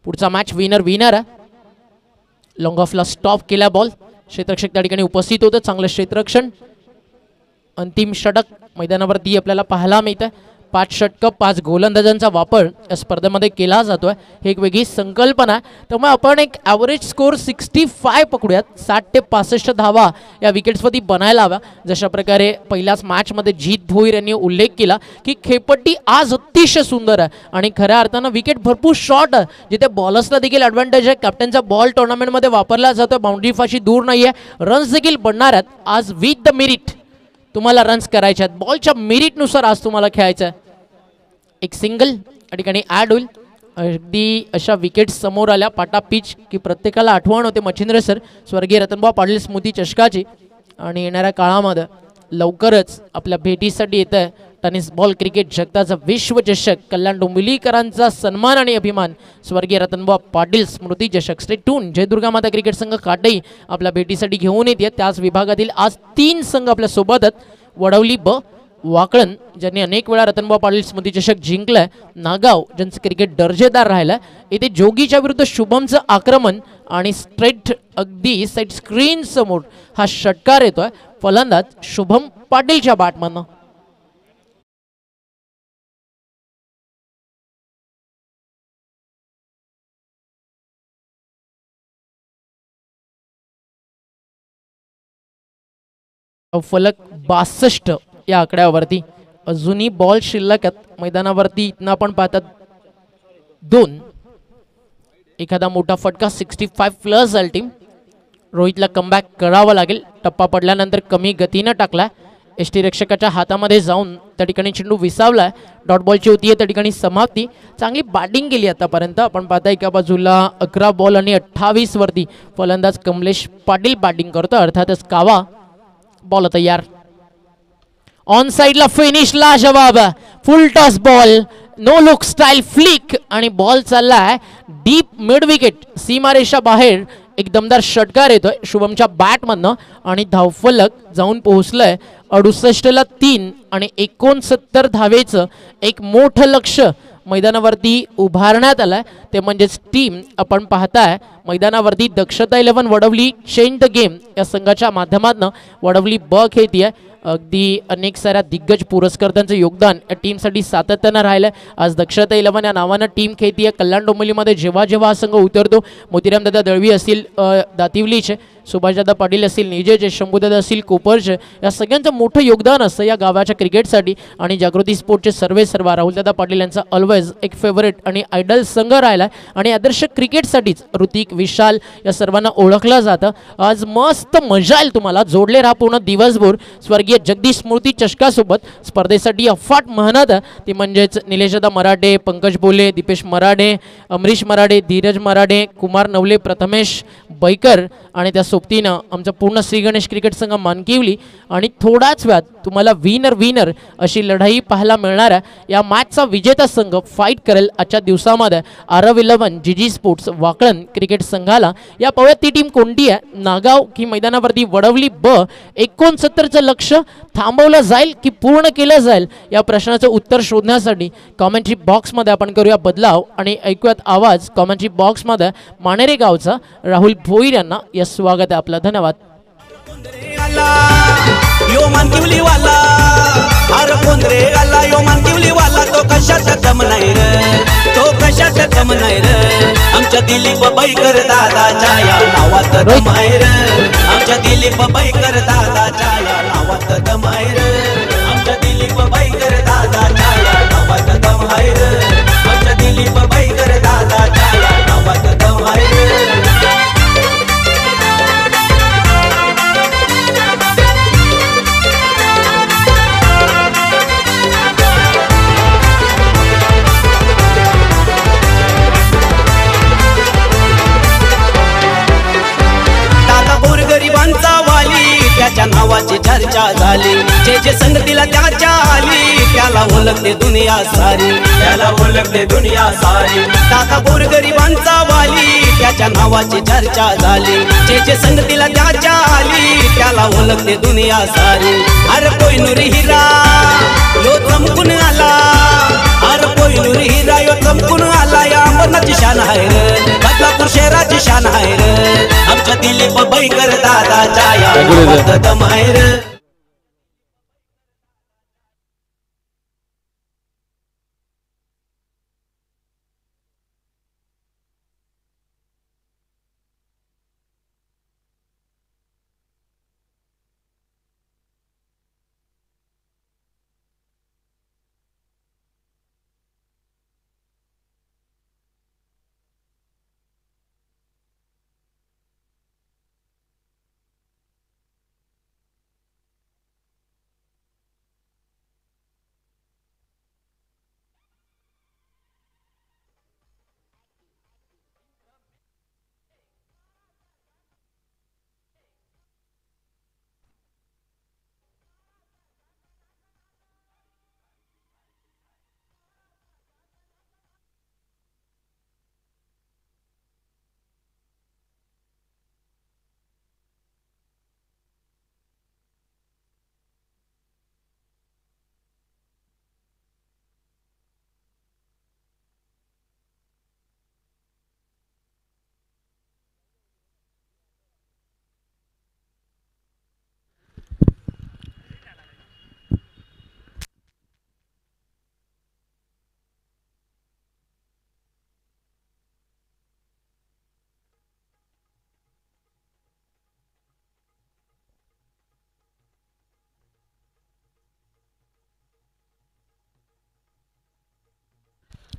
पुढचा मॅच विनर लॉंग ऑफला स्टॉप केला बॉल. क्षेत्ररक्षक त्या ठिकाणी उपस्थित होतं. चांगलं क्षेत्ररक्षण. अंतिम षटक मैदानावरती आपल्याला पाहायला मिळतं. 5 षटकं 5 गोलंदाजांचा वापर या स्पर्धेमध्ये केला जातोय. ही एक वेगळी संकल्पना. त्यामुळे आपण एक ॲव्हरेज स्कोअर 65 पकडूयात. 60 ते 65 धावा या विकेट्सवरती बनायला हव्या. जशा प्रकारे पहिल्याच मॅचमध्ये जीत भोईर यांनी उल्लेख केला की खेळपट्टी आज अतिशय सुंदर आहे आणि खऱ्या अर्थानं विकेट भरपूर शॉर्ट आहे, जिथे बॉलर्सला देखील ॲडव्हान्टेज आहे. कॅप्टनचा बॉल टुर्नामेंटमध्ये वापरला जातो. बाउंड्री फाशी दूर नाही आहे. रन्स देखील बनणार आहेत आज विथ द मेरिट. तुम्हाला रन्स करायचे आहेत बॉलच्या मेरिटनुसार आज तुम्हाला खेळायचं आहे. एक सिंगल या ठिकाणी ॲड होईल. अगदी अशा विकेट समोर आल्या पाटा पिच की प्रत्येकाला आठवण होते मच्छिंद्र सर, स्वर्गीय रतनभाऊ पाटील स्मृती चषकाची. आणि येणाऱ्या काळामध्ये लवकरच आपल्या भेटीसाठी येत आहे टेनिस बॉल क्रिकेट जगताचा विश्वचषक. कल्याण डोंबिवलीकरांचा सन्मान आणि अभिमान स्वर्गीय रतनभाऊ पाटील स्मृती चषक. Stay tune. जयदुर्गा माता क्रिकेट संघ काटई आपल्या भेटीसाठी घेऊन येते. त्याच विभागातील आज 3 संघ आपल्या सोबत आहेत. वडवली ब, वाकळण ज्यांनी अनेक वेळा रतनभाऊ पाटील स्मृती चषक जिंकलाय, नागाव ज्यांचं क्रिकेट दर्जेदार राहिलं. इथे जोगीच्या विरुद्ध शुभमचं आक्रमण आणि स्ट्रेट अगदी साईड स्क्रीन समोर हा षटकार येतोय. फलंदाज शुभम पाटीलच्या बॅटमधनं. फलक 62 या आकड्यावरती. अजूनही बॉल शिल्लक आहेत मैदानावरती. इथनं आपण पाहतात 2. एखादा मोठा फटका 65 प्लस झाली टीम. रोहितला कमबॅक करावा लागेल. टप्पा पडल्यानंतर कमी गतीनं टाकला. यष्टीरक्षकाच्या हातामध्ये जाऊन त्या ठिकाणी चेंडू विसावला. डॉट बॉलची होती त्या ठिकाणी समाप्ती. चांगली बॅटिंग केली आतापर्यंत. आपण पाहता एका बाजूला 11 बॉल आणि 28 वरती फलंदाज कमलेश पाटील बॅटिंग करतो. अर्थातच कावा. बॉल तयार. ऑन साइडला फिनिश ला जवाब. Full toss ball, no look style flick आणि बॉल चाललाय डीप मिड विकेट सीमारेषा बाहेर. एक दमदार षटकार येतोय शुभमच्या बॅटमधनं आणि धावफलक जाऊन पोहोचलंय 68ला 3 आणि 69 धावेचं एक मोठं लक्ष मैदानावरती उभारण्यात आलंय. ते म्हणजेच टीम आपण पाहताय मैदानावरती दक्षता 11 वडवली चेंज द गेम या संघाच्या माध्यमातून वडवली ब खेळतीये. अगदी अनेक साऱ्या दिग्गज पुरस्कर्त्यांचं योगदान या टीमसाठी सातत्यानं राहिलं. आज दक्षता 11 या नावानं टीम खेळतीये. कल्याण डोंबिवलीमध्ये जेव्हा जेव्हा हा संघ उतरतो, मोतीरामदादा दळवी असतील दातिवलीचे, सुभाषदादा पाटील असतील निजेचे, शंभूदादा असतील कोपरचे, या सगळ्यांचं मोठं योगदान असतं या गावाच्या क्रिकेटसाठी. आणि जागृती स्पोर्टचे सर्व राहुलदादा पाटील यांचा ऑलवेज एक फेवरेट आणि आयडल संघ राहिला आणि आदर्श क्रिकेटसाठीच ऋतिक, विशाल या सर्वांना ओळखलं जातं. आज मस्त मजा येईल तुम्हाला. जोडले राहा पूर्ण दिवसभर स्वर्गीय जगदीश स्मृती चषकासोबत. स्पर्धेसाठी अफाट मेहनत ती म्हणजेच निलेशदा मराठे, पंकज बोले, दीपेश मराठे, अमरीश मराठे, धीरज मराठे, कुमार नवले, प्रथमेश बैकर आणि त्या सोबतीनं आमचा पूर्ण श्री गणेश क्रिकेट संघ मानकिवली. आणि थोडाच वेळात तुम्हाला विनर अशी लढाई पाहायला मिळणार आहे. या मॅचचा विजेता संघ फाईट करेल आजच्या दिवसामध्ये आरव 11 जीजी स्पोर्ट्स वाकळण क्रिकेट संघाला. या पाहूयात ती टीम कोणती आहे. नागाव की मैदानावरती वडवली ब. 69चं लक्ष थांबवलं जाईल की पूर्ण केलं जाईल या प्रश्नाचं उत्तर शोधण्यासाठी कॉमेंट्री बॉक्समध्ये आपण करूया बदलाव आणि ऐकूयात आवाज कॉमेंट्री बॉक्समध्ये मानेरे गावचा राहुल भोईर यांना. या स्वागत आहे आपलं. धन्यवाद. यो मानकिवली वाला हर कोंदरे गाला. यो मानकिवली वाला तो कशाचा कम नाही रे, तो कशाचा कम नाही रे. आमच्या दिलीप बैकर दादाच्या या नावात दम आहे रे. आमच्या दिलीप बैकर दादाच्या या नावात दम आहे रे. आमच्या दिलीप बैकर दादाच्या या नावात दम आहे रे. आमच्या दिलीप बैकर दादाच्या या नावात दम आहे रे. चर्चा झाली जे संगतीला त्याच्या आली त्याला ओळखते दुनिया सारी त्याला ओळखते दुनिया सारी दादा गोरगरिबांचा वाली त्याच्या नावाची चर्चा झाली जे संगतीला त्याच्या आली त्याला ओळखते दुनिया सारी अरे कोहिनूर हिरा यो चमकून आला अरे कोहिनूर हिरा यो चमकून आला या अंबरनाथची शान आहे रे बदलापूर शहराची शान आहे रे आमच्या दिलीप बैकर दादाच्या या दम आहे रे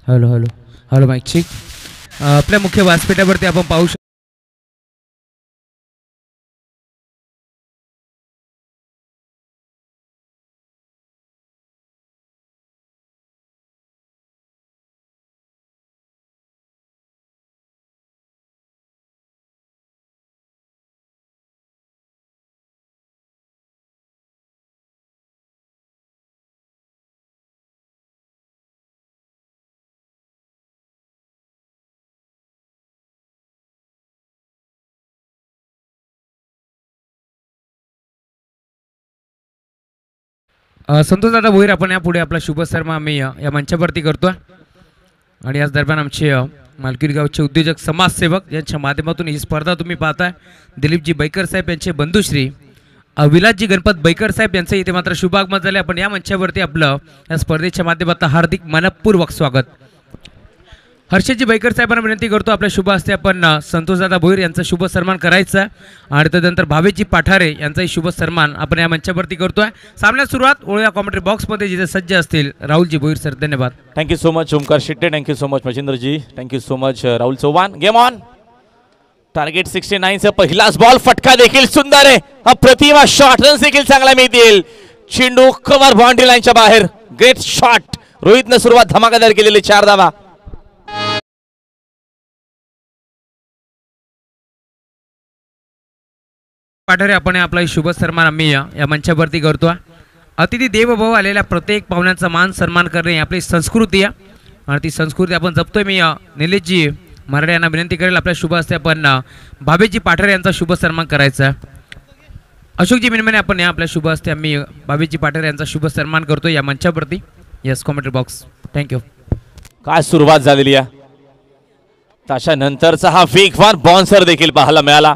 hello hello hello mike check आपल्या मुख्य व्यासपीठावरती आपण पाहू शकतो संतोष दादा भोईर आपण यापुढे आपला शुभ सन्मान आम्ही या मंचावरती करतो आणि याच दरम्यान आमचे मालकीर गावचे उद्योजक समाजसेवक यांच्या माध्यमातून ही स्पर्धा तुम्ही पाहताय दिलीपजी बैकर साहेब यांचे बंधुश्री विलासजी गणपत बैकर साहेब यांचं इथे मात्र शुभ आगमन झाले आपण या मंचावरती आपलं या स्पर्धेच्या माध्यमातून हार्दिक मनपूर्वक स्वागत हर्षदजी बैकर साहेबांना विनंती करतो आपल्या शुभ हस्ते आपण संतोषदादा भोईर यांचा शुभ सन्मान करायचा आणि त्यानंतर भावेजी पाठारे यांचाही शुभ सन्मान आपण या मंचावरती करतोय सामन्यात सुरुवात ओळूया कॉमेंट्री बॉक्समध्ये जिथे सज्ज असतील राहुलजी भोईर सर धन्यवाद thank you so much Omkar Shette thank you so much Machhindraji thank you so much Rahul Chauhan game on target 69 चा पहिलाच बॉल फटका देखील सुंदर आहे अप्रतिम शॉट रन्स देखील चांगला मिळतील चेंडू कव्हर बाउंड्री लाईनच्या बाहेर ग्रेट शॉट रोहितने सुरुवात धमाकेदार केलेली 4 धावा पाठारे आपण आपला शुभ सन्मान आम्ही या मंचावरती करतो अतिथी देवभाव आलेल्या प्रत्येक पाहुण्यांचा मान सन्मान करणे आपली संस्कृती आहे आणि ती संस्कृती आपण जपतोय मी निलेशजी मराठे यांना विनंती करेल आपल्या शुभ हस्ते आपण भावेजी पाठारे यांचा शुभ सन्मान करायचा अशोकजी मिनमने आपण या आपल्या शुभ हस्ते आम्ही भावेजी पाठारे यांचा शुभ सन्मान करतो या मंचावरती यस कॉमेंट्री बॉक्स थँक्यू काय सुरुवात झालेली आहे त्याच्यानंतरचा हा वेगवान बाउन्सर देखील पाहायला मिळाला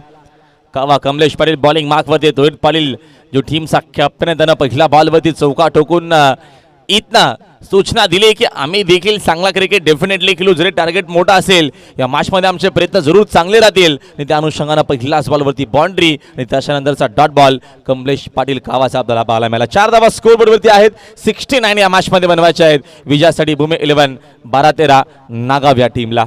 कावा कमलेश पाटील बॉलिंग मार्कवरती रोहित पाटील जो टीमचा कॅप्टन आहे त्यानं पहिल्या बॉलवरती चौका ठोकून इथनं सूचना दिली की आम्ही देखील चांगला क्रिकेट डेफिनेटली खेळू जरी टार्गेट मोठा असेल या मॅचमध्ये आमचे प्रयत्न जरूर चांगले राहतील आणि त्या अनुषंगानं पहिल्याच बॉलवरती बाउंड्री आणि त्याच्यानंतरचा डॉट बॉल कमलेश पाटील कावाचा आपल्याला पाहायला मिळाला 4 धावा स्कोरबोर्डवरती आहेत 69 या मॅचमध्ये बनवायचे आहेत विजयासाठी भूमी 11 12-13 नागाव या टीमला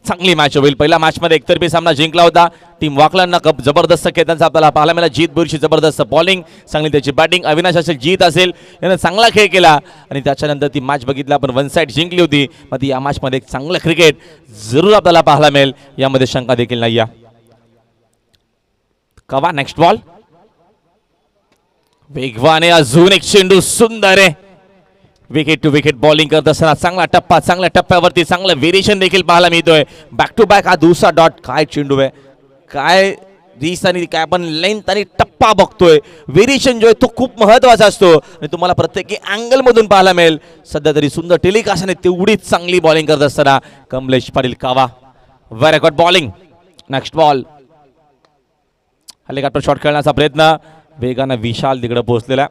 चांगली मॅच होईल पहिल्या मॅचमध्ये एकतर्फी सामना जिंकला होता टीम वाकलांना कप जबरदस्त खेळताना आपल्याला पाहायला मिळाला जीत बुरशी जबरदस्त बॉलिंग चांगली त्याची बॅटिंग अविनाश असेल जीत असेल यानं चांगला खेळ केला आणि त्याच्यानंतर ती मॅच बघितली आपण 1 साइड जिंकली होती मग ती या मॅचमध्ये एक चांगलं क्रिकेट जरूर आपल्याला पाहायला मिळेल यामध्ये शंका देखील नाही कवा नेक्स्ट बॉल वेगवाने अजून एक चेंडू सुंदर आहे. विकेट टू विकेट बॉलिंग करत असताना चांगला टप्पा, चांगल्या टप्प्यावरती चांगलं व्हेरिएशन देखील पाहायला मिळतोय. बॅक टू बॅक हा दुसरा डॉट. काय चेंडू आहे, काय रीस आणि काय आपण लेंथ आणि टप्पा बघतोय. व्हेरिएशन जो आहे तो खूप महत्वाचा असतो आणि तुम्हाला प्रत्येकी अँगल मधून पाहायला मिळेल. सध्या तरी सुंदर टेलिकास्ट आणि तेवढीच चांगली बॉलिंग करत असताना कमलेश पाटील कावा. Very good bowling. Next ball. Helicopter shot खेळण्याचा प्रयत्न. वेगानं विशाल तिकडे पोहोचलेला.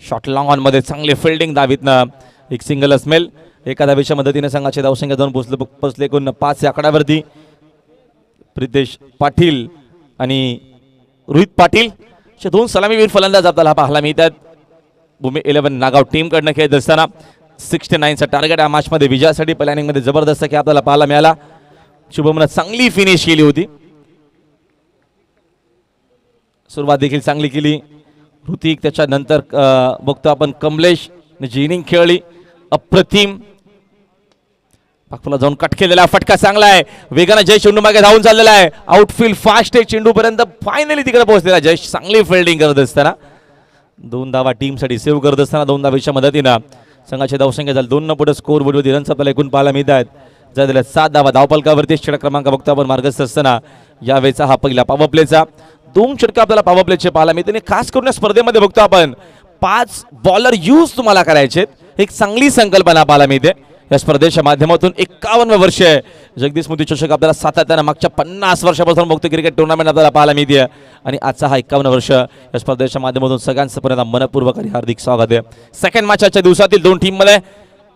शॉट लॉंग ऑन मध्ये चांगले फिल्डिंग. दावीतनं एक सिंगल असमेल. एका धावेच्या मदतीने संघाचे धावसंख्या जाऊन पोहोचले एकूण 5 या आकड्यावरती. प्रितेश पाटील आणि रोहित पाटील असे 2 सलामीवीर फलंदाज आपल्याला पाहायला मिळतात. भूमी 11 नागाव टीम कडनं खेळत असताना 69चा टार्गेट या मॅच मध्ये विजयासाठी पहिल्या इनिंग मध्ये जबरदस्त खेळ आपल्याला पाहायला मिळाला. शुभमनं चांगली फिनिश केली होती. सुरुवात देखील चांगली केली ऋतिक. त्याच्यानंतर बघतो आपण कमलेश जी इनिंग खेळली अप्रतिम. पाकपुला जाऊन कट केलेला फटका चांगला आहे. वेगानं जयेश चेंडू मागे धावून चाललेला आहे. आउटफील्ड फास्ट आहे. चेंडू पर्यंत फायनली तिकडे पोहोचलेला जयेश. चांगली फिल्डिंग करत असताना 2 धावा टीमसाठी सेव्ह करत असताना 2 धावेच्या मदतीनं संघाची धावसंख्या झाली 2 पुढे स्कोर बोर्डवरती रन्स आपल्याला एकूण पाहायला मिळत आहेत. झालेल्या 7 धावा धावपलकावरती. षटक क्रमांक बघतो आपण मार्गस्थ असताना यावेळेचा हा पहिला पॉवर प्लेचा. 2 षटक आपल्याला पॉवर प्लेचे पाहायला मिळते आणि खास करून या स्पर्धेमध्ये बघतो आपण 5 बॉलर यूज तुम्हाला करायचे. एक चांगली संकल्पना पाहायला मिळते या स्पर्धेच्या माध्यमातून. 51 वर्ष आहे. जगदीश मोदी चषक आपल्याला सातत्यानं मागच्या 50 वर्षापासून बघतो क्रिकेट टुर्नामेंट आपल्याला पाहायला मिळते आणि आजचा हा 51 वर्ष या स्पर्धेच्या माध्यमातून सगळ्यांचं पर्यंत मनपूर्वक आणि हार्दिक स्वागत आहे. सेकंड मॅच आजच्या दिवसातील 2 टीममध्ये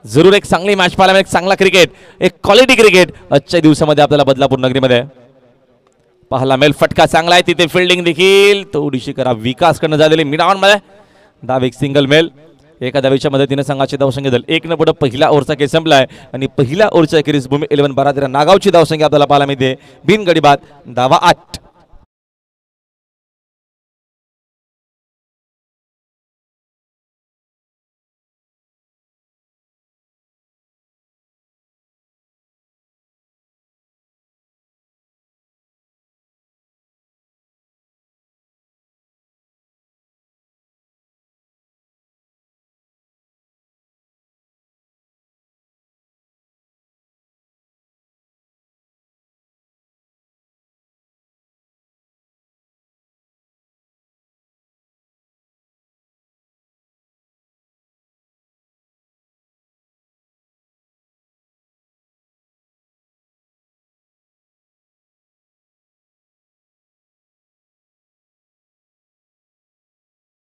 जरूर एक चांगली मॅच पाहायला मिळेल. एक चांगला क्रिकेट, एक क्वालिटी क्रिकेट आजच्या दिवसामध्ये आपल्याला बदलापूर नगरीमध्ये पाहायला मिळेल. फटका चांगला आहे. तिथे फिल्डिंग देखील थोडीशी करा विकास करणं झालेली. मिड ऑन मध्ये धाव एक सिंगल मिळेल. एका धावेच्या मदतीने संघाची धावसंख्या झाली 1 पुढे पहिला ओव्हरचा खेळ संपलाय आणि पहिल्या ओव्हरच्या अखेरीस भूमी 11 12 नागावची धावसंख्या आपल्याला पाहायला मिळते. बिनगडी बाद धावा 8.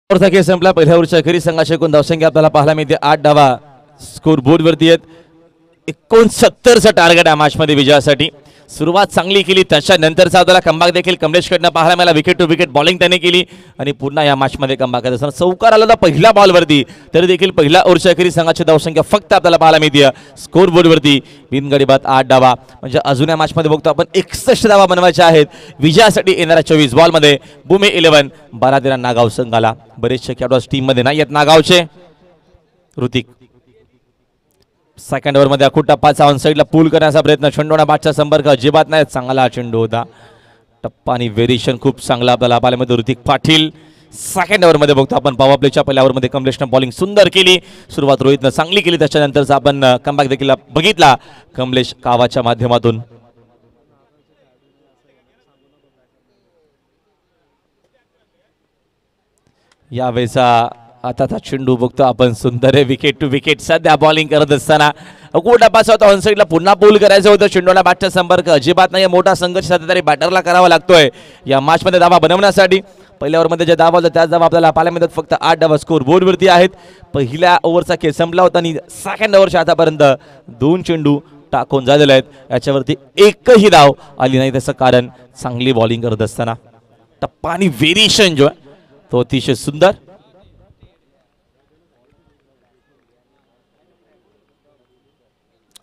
ओव्हरचा खेळ संपला. पहिल्या ओव्हरच्या अखेरीस संघाची एकूण धावसंख्या आपल्याला पाहायला मिळते 8 धावा स्कोर बोर्ड वरती आहेत. 69चं टार्गेट या मॅच मध्ये विजयासाठी. सुरुवात चांगली केली त्याच्यानंतरचा आपल्याला कमबॅक देखील कमलेशकडनं पाहायला मिळाला. विकेट टू विकेट बॉलिंग त्याने केली आणि पुन्हा या मॅच मध्ये कमबॅक करत असताना चौकार आला होता पहिल्या बॉलवरती तरी देखील पहिल्या ओव्हरच्या अखेरीस संघाची धावसंख्या फक्त आपल्याला पाहायला मिळते स्कोर बोर्ड वरती बिनगडी बाद 8 धावा. म्हणजे अजून या मॅच मध्ये बघतो आपण 61 धावा बनवायच्या आहेत विजयासाठी. येणाऱ्या 24 बॉल मध्ये भूमी 11 12 नागाव संघाला. बरेचसे खेळाडू टीम मध्ये नाही आहेत नागावचे. ऋतिक सेकंड ओव्हर मध्ये अखूट टप्पाचा ऑन साईडला पूल करण्याचा प्रयत्न. चेंडूना बॅटचा संपर्क अजिबात नाही. चांगला चेंडू होता. टप्पा आणि व्हेरिएशन खूप चांगला आपल्याला पाहायला मिळतो. ऋतिक पाटील सेकंड ओव्हर मध्ये बघतो आपण पॉवर प्लेच्या पहिल्या ओव्हर मध्ये कमलेशनं बॉलिंग सुंदर केली. सुरुवात रोहितनं चांगली केली. त्याच्यानंतरचा आपण कमबॅक देखील बघितला कमलेश कावाच्या माध्यमातून. यावेळेचा आता चेंडू बघतो आपण सुंदर आहे. विकेट टू विकेट सध्या बॉलिंग करत असताना अकुट पास होता ऑन साईडला. पुन्हा पूल करायचं होतं. चेंडूला बॅटचा संपर्क अजिबात नाही. मोठा संघर्ष सध्या तरी बॅटरला करावा लागतोय या मॅच मध्ये धावा बनवण्यासाठी. पहिल्या ओव्हरमध्ये जे धावा होत्या त्याच धावा आपल्याला पाहायला मिळतात. फक्त 8 धावा स्कोर बोर्डवरती आहेत. पहिल्या ओव्हरचा खेळ संपला होता आणि सेकंड ओव्हरच्या आतापर्यंत 2 चेंडू टाकून झालेले आहेत. याच्यावरती एकही धाव आली नाही. त्याचं कारण चांगली बॉलिंग करत असताना टप्पा आणि व्हेरिएशन जो आहे तो अतिशय सुंदर.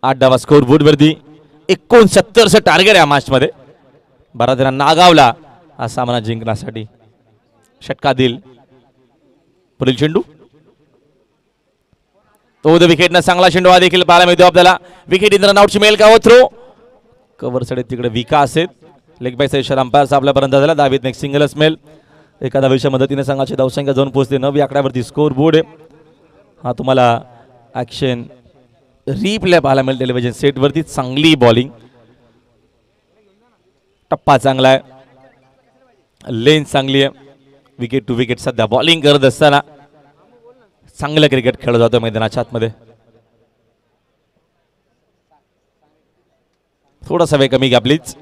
आठ धावा स्कोर बोर्ड वरती. 69चं टार्गेट आहे मॅच मध्ये. 12 नागावला हा सामना जिंकण्यासाठी. षटका दिल पुढील चेंडू तो विकेटनं चांगला चेंडू हा देखील पाहायला मिळतो आपल्याला. विकेट इन रनआउटची मेल का हो थ्रो कव्हर साठी तिकडे विकास आहेत. लेग बायचा इशारा अंपायरचा आपल्यापर्यंत झाला. दावीत एक सिंगल स्मेल एका धावेच्या मदतीने संघाची धावसंख्या जाऊन पोहोचते 9 आकड्यावरती स्कोर बोर्ड आहे. हा तुम्हाला ॲक्शन रिप्ले पाहायला मिळेल टेलिव्हिजन सेटवरती. चांगली बॉलिंग, टप्पा चांगला आहे, लेन चांगली आहे, विकेट टू विकेट सध्या बॉलिंग करत असताना चांगलं क्रिकेट खेळलं जातं मैदानाच्या आतमध्ये. थोडासा वेळ कमी घ्या प्लीज.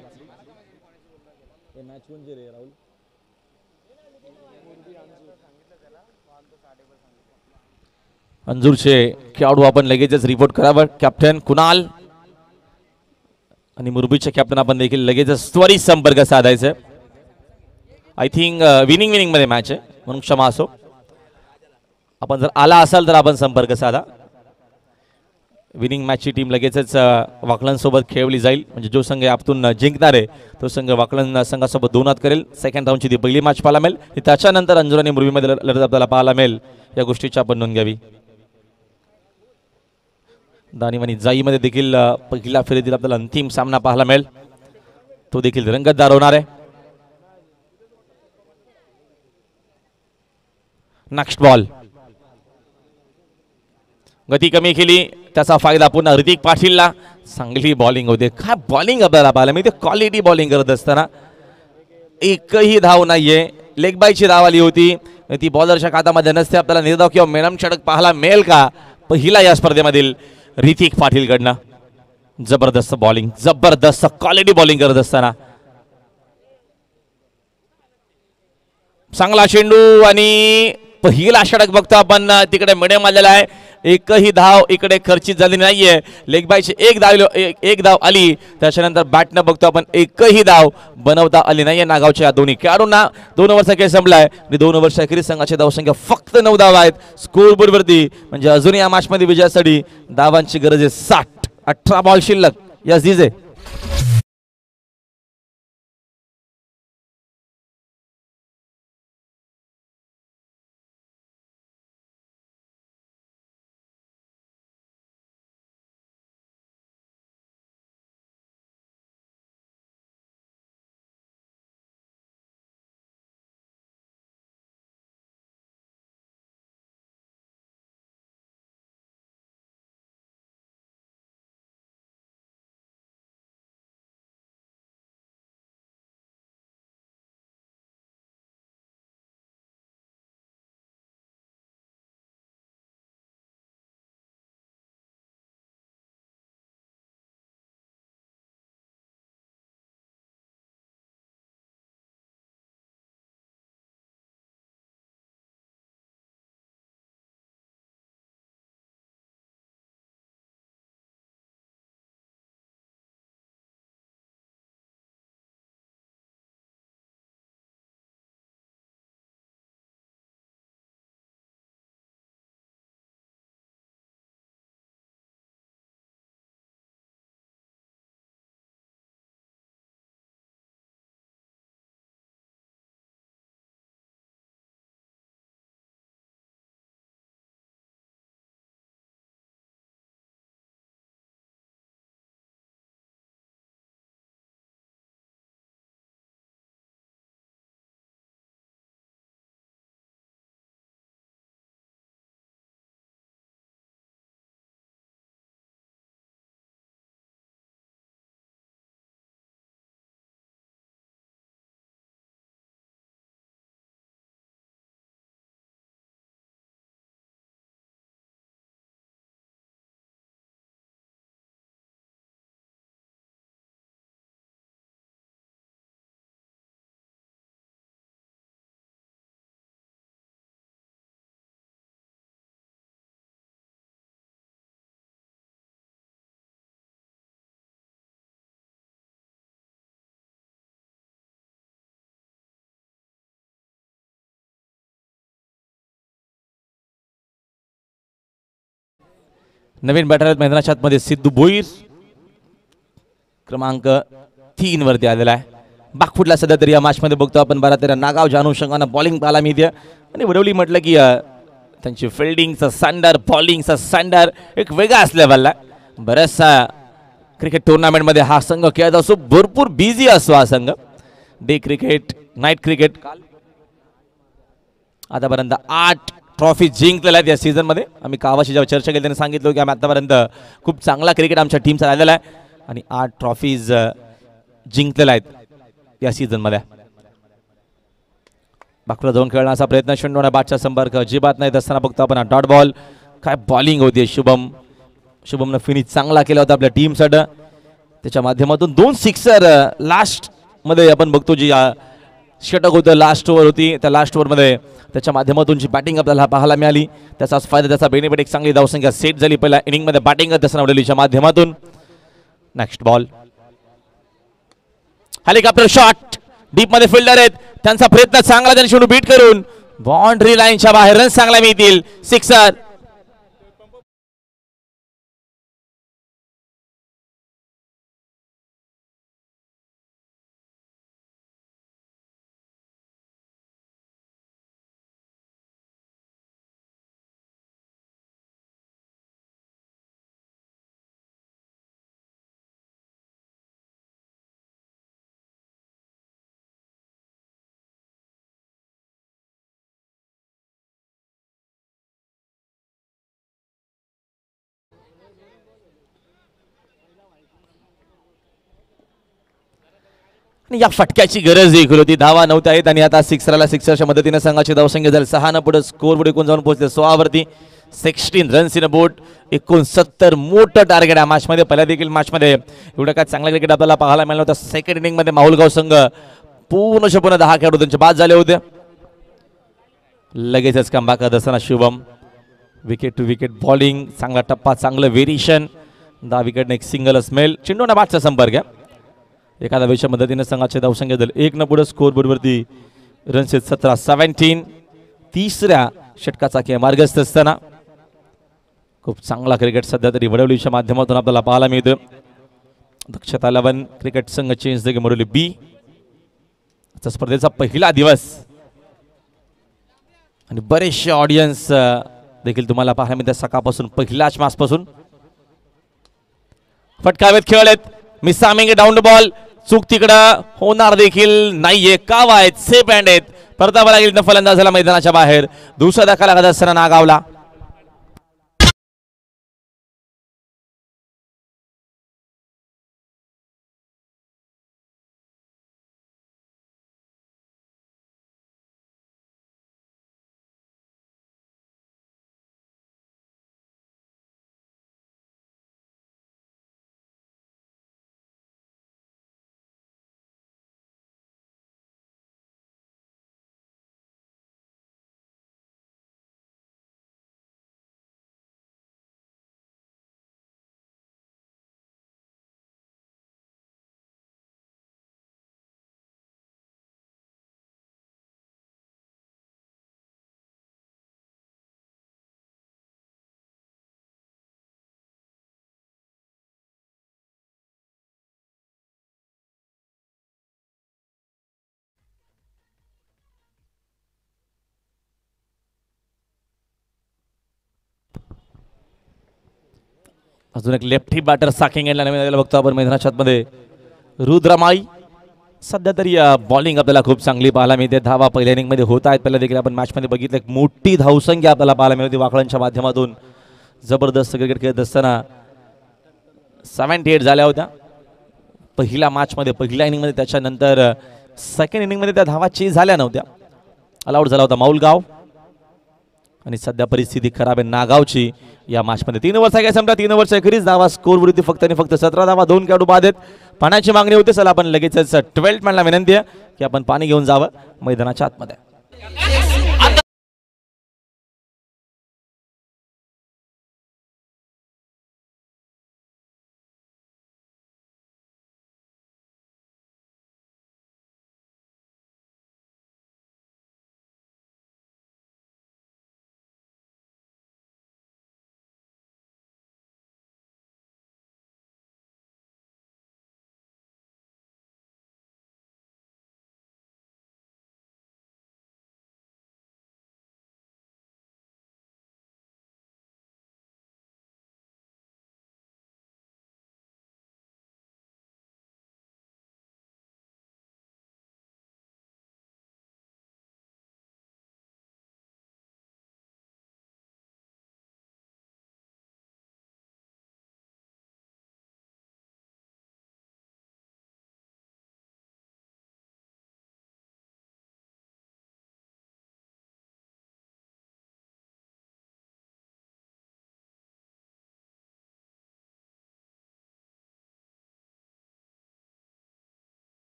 अंजूरचे खेळाडू आपण लगेचच रिपोर्ट करावं. कॅप्टन कुणाल आणि मुरबीचे कॅप्टन आपण देखील लगेचच त्वरित संपर्क साधायचा. आय थिंक विनिंग मध्ये मॅच आहे म्हणून क्षमा असो. आपण जर आला असाल तर आपण संपर्क साधा. विनिंग मॅचची टीम लगेचच वाकलन सोबत खेळवली जाईल. म्हणजे जो संघ यातून जिंकणार आहे तो संघ वाकलन संघासोबत 2 करेल. सेकंड राऊंडची ती पहिली मॅच पाहायला मिळेल. त्याच्यानंतर अंजूर आणि मुरबीमध्ये लढत आपल्याला पाहायला मिळेल. या गोष्टीची आपण नोंद घ्यावी. दानिवानी जाईमध्ये देखील पहिल्या फेरीतील आपल्याला अंतिम सामना पाहायला मिळेल. तो देखील रंगतदार होणार आहे. नेक्स्ट बॉल, गती कमी केली त्याचा फायदा पुन्हा ऋतिक पाटीलला. चांगली बॉलिंग होते. काय बॉलिंग आपल्याला पाहायला मिळते. क्वालिटी बॉलिंग करत असताना एकही धाव नाहीये. लेग बायची धाव आली होती, ती बॉलरच्या खात्यामध्ये नसते. आपल्याला निर्धाव किंवा मेनम षटक पाहायला मिळेल का पहिला या स्पर्धेमधील ऋतिक पाटीलकडनं. जबरदस्त बॉलिंग, जबरदस्त क्वालिटी बॉलिंग करत असताना चांगला चेंडू आणि पहिला षटक बघतो आपण. तिकडे मिडियम आलेला आहे. एकही धाव इकडे खर्चित झाली नाहीये. लेग बायची एक धाव आली. त्याच्यानंतर बॅटनं बघतो आपण एकही धाव बनवता आली नाहीये नागावच्या दोन्ही खेळाडूंना. 2 ओव्हरचा खेळ संपलाय आणि 2 ओव्हरच्या अखेरीस संघाची धावसंख्या फक्त 9 धावा आहेत स्कोर बोर्डवरती. म्हणजे अजून या मॅचमध्ये विजयासाठी धावांची गरज आहे 60. 18 बॉल शिल्लक. Yes DJ. नवीन बॅटर आहेत मैदानाच्या आतमध्ये सिद्धू भोईर क्रमांक 3 वरती आलेला आहे. बागफुटला सध्या तरी या मॅचमध्ये बघतो आपण 12-13 नागावच्या अनुषंगानं बॉलिंग पाहायला मिळते. आणि वडवली म्हटलं की त्यांची फिल्डिंगचा स्टँडर्ड, बॉलिंगचा स्टँडर्ड एक वेगळा असल्यावाला. बऱ्याचशा क्रिकेट टुर्नामेंटमध्ये हा संघ खेळत असतो. भरपूर बिझी असतो हा संघ. Day cricket, night cricket. आतापर्यंत 8 ट्रॉफी जिंकलेल्या आहेत या सीझनमध्ये. आम्ही कावाशी जेव्हा चर्चा केली त्यांनी सांगितलं की आम्ही आतापर्यंत खूप चांगला क्रिकेट आमच्या टीमचा राहिलेला आहे आणि 8 ट्रॉफीज जिंकलेल्या आहेत या सीझनमध्ये. बाकूला जाऊन खेळण्याचा प्रयत्न, शून्य बादचा संपर्क अजिबात नाही असताना बघतो आपण डॉट बॉल. काय बॉलिंग होती शुभमनं फिनिश चांगला केला होता आपल्या टीमसाठी. त्याच्या माध्यमातून 2 सिक्सर लास्ट मध्ये आपण बघतो जी षटक होतं लास्ट ओव्हर होती त्या लास्ट ओव्हरमध्ये त्याच्या माध्यमातून जी बॅटिंग आपल्याला पाहायला मिळाली त्याचाच फायदा त्याचा बेनिफिट एक चांगली धावसंख्या सेट झाली पहिल्या इनिंगमध्ये बॅटिंग करत असताना वडीलच्या माध्यमातून. Next ball helicopter shot deep मध्ये फिल्डर आहेत त्यांचा प्रयत्न चांगला त्यांनी शेवटी बीट करून बाउंड्री लाईनच्या बाहेर रन चांगला मिळतील सिक्सर. आणि या फटक्याची गरज देखील होती. धावा नव्हत्या आहेत आणि आता सिक्सरच्या मदतीने संघाची धावसंख्या झाली 6 न पुढे स्कोर बोर्ड एकूण जाऊन पोहोचले 16 वरती. 16 रन्स इन अ बोट 69 मोठं टार्गेट आहे मॅचमध्ये. पहिल्या देखील मॅचमध्ये एवढं काय चांगलं क्रिकेट आपल्याला पाहायला मिळालं होतं. सेकंड इनिंगमध्ये माहुलगाव संघ पूर्ण 10 खेळाडू त्यांचे बाद झाले होते. लगेचच कमबॅक करत असताना Shubham wicket to wicket bowling चांगला टप्पा चांगलं व्हेरिएशन 10 विकेटने एक सिंगल स्मेल चेंडूना बाटचा संपर्क आहे. एका धावेच्या मदतीने संघाचे धावसंख्या झाली 1 न पुढे स्कोर बोर्डवरती रन्स 17 तिसऱ्या षटकाचा किंवा मार्गस्थ असताना खूप चांगला क्रिकेट सध्या तरी वडवलीच्या माध्यमातून आपल्याला पाहायला मिळतं. दक्षता 11 क्रिकेट संघ चेंज देखील वडवली बी. स्पर्धेचा पहिला दिवस आणि बरेचसे ऑडियन्स देखील तुम्हाला पाहायला मिळतात सकाळपासून पहिल्याच मॅच पासून. फटकावेत खेळ आहेत मिसामिंग डाऊन द बॉल चूक तिकडं होणार देखील नाहीये. काव आहेत सेफ हँड आहेत परतावा गेली फलंदाजाला मैदानाच्या बाहेर. दुसरा धक्का लागत असताना नागावला. अजून एक लेफ्टी बॅटर साकिंग यायला बघतो आपण मैदानाच्या आतमध्ये. रुद्रमाई सध्या तरी बॉलिंग आपल्याला खूप चांगली पाहायला मिळते. धावा पहिल्या इनिंग मध्ये होत आहेत. पहिल्या देखील आपण मॅच मध्ये बघितलं एक मोठी धावसंख्या आपल्याला पाहायला मिळते वाकळांच्या माध्यमातून. जबरदस्त क्रिकेट खेळत असताना 78 झाल्या होत्या पहिल्या मॅच मध्ये पहिल्या इनिंग मध्ये. त्याच्यानंतर सेकंड इनिंग मध्ये त्या धावा चेज झाल्या नव्हत्या. ऑलआउट झाला होता माहुलगाव आणि सध्या परिस्थिती खराब आहे नागावची या मॅचमध्ये. 3 ओव्हर काय समजा 3 ओव्हरच्या एखेरीस धावा स्कोर वरती फक्त आणि फक्त 17 धावा 2 खेळाडू बाद आहेत. पाण्याची मागणी होते. चला आपण लगेचच 12 मॅनला विनंती आहे की आपण पाणी घेऊन जावं मैदानाच्या आतमध्ये.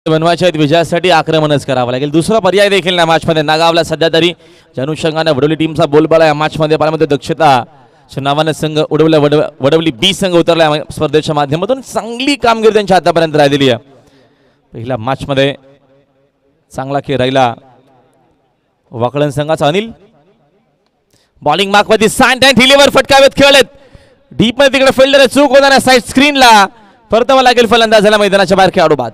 बनवायच्या आहेत विजयासाठी आक्रमणच करावं लागेल. दुसरा पर्याय देखील या मॅचमध्ये नागावला सध्या तरी ज्या अनुषंगाने वडवली टीमचा बोलबाला या मॅचमध्ये पाहिल्यामध्ये दक्षता नावानं संघ वडवली बी संघ उतरला या स्पर्धेच्या माध्यमातून. चांगली कामगिरी त्यांच्या आतापर्यंत राहिलेली आहे. पहिल्या मॅचमध्ये चांगला खेळ राहिला वाकळण संघाचा. अनिल बॉलिंग मार्कवरती सँड अँड हिलीवर फटकावेत खेळलेत डीप मध्ये तिकडे फिल्डर चूक होताना साईड स्क्रीनला परतावा लागेल फलंदाजाला मैदानाच्या बाहेर खेळाडू बाद.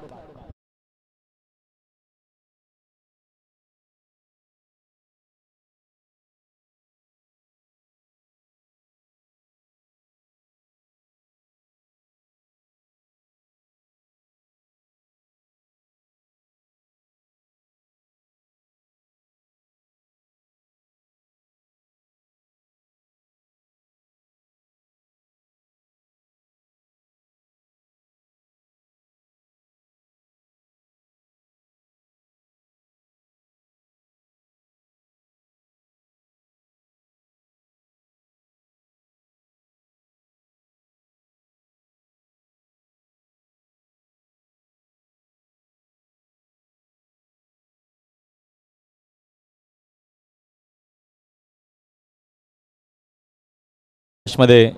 मध्ये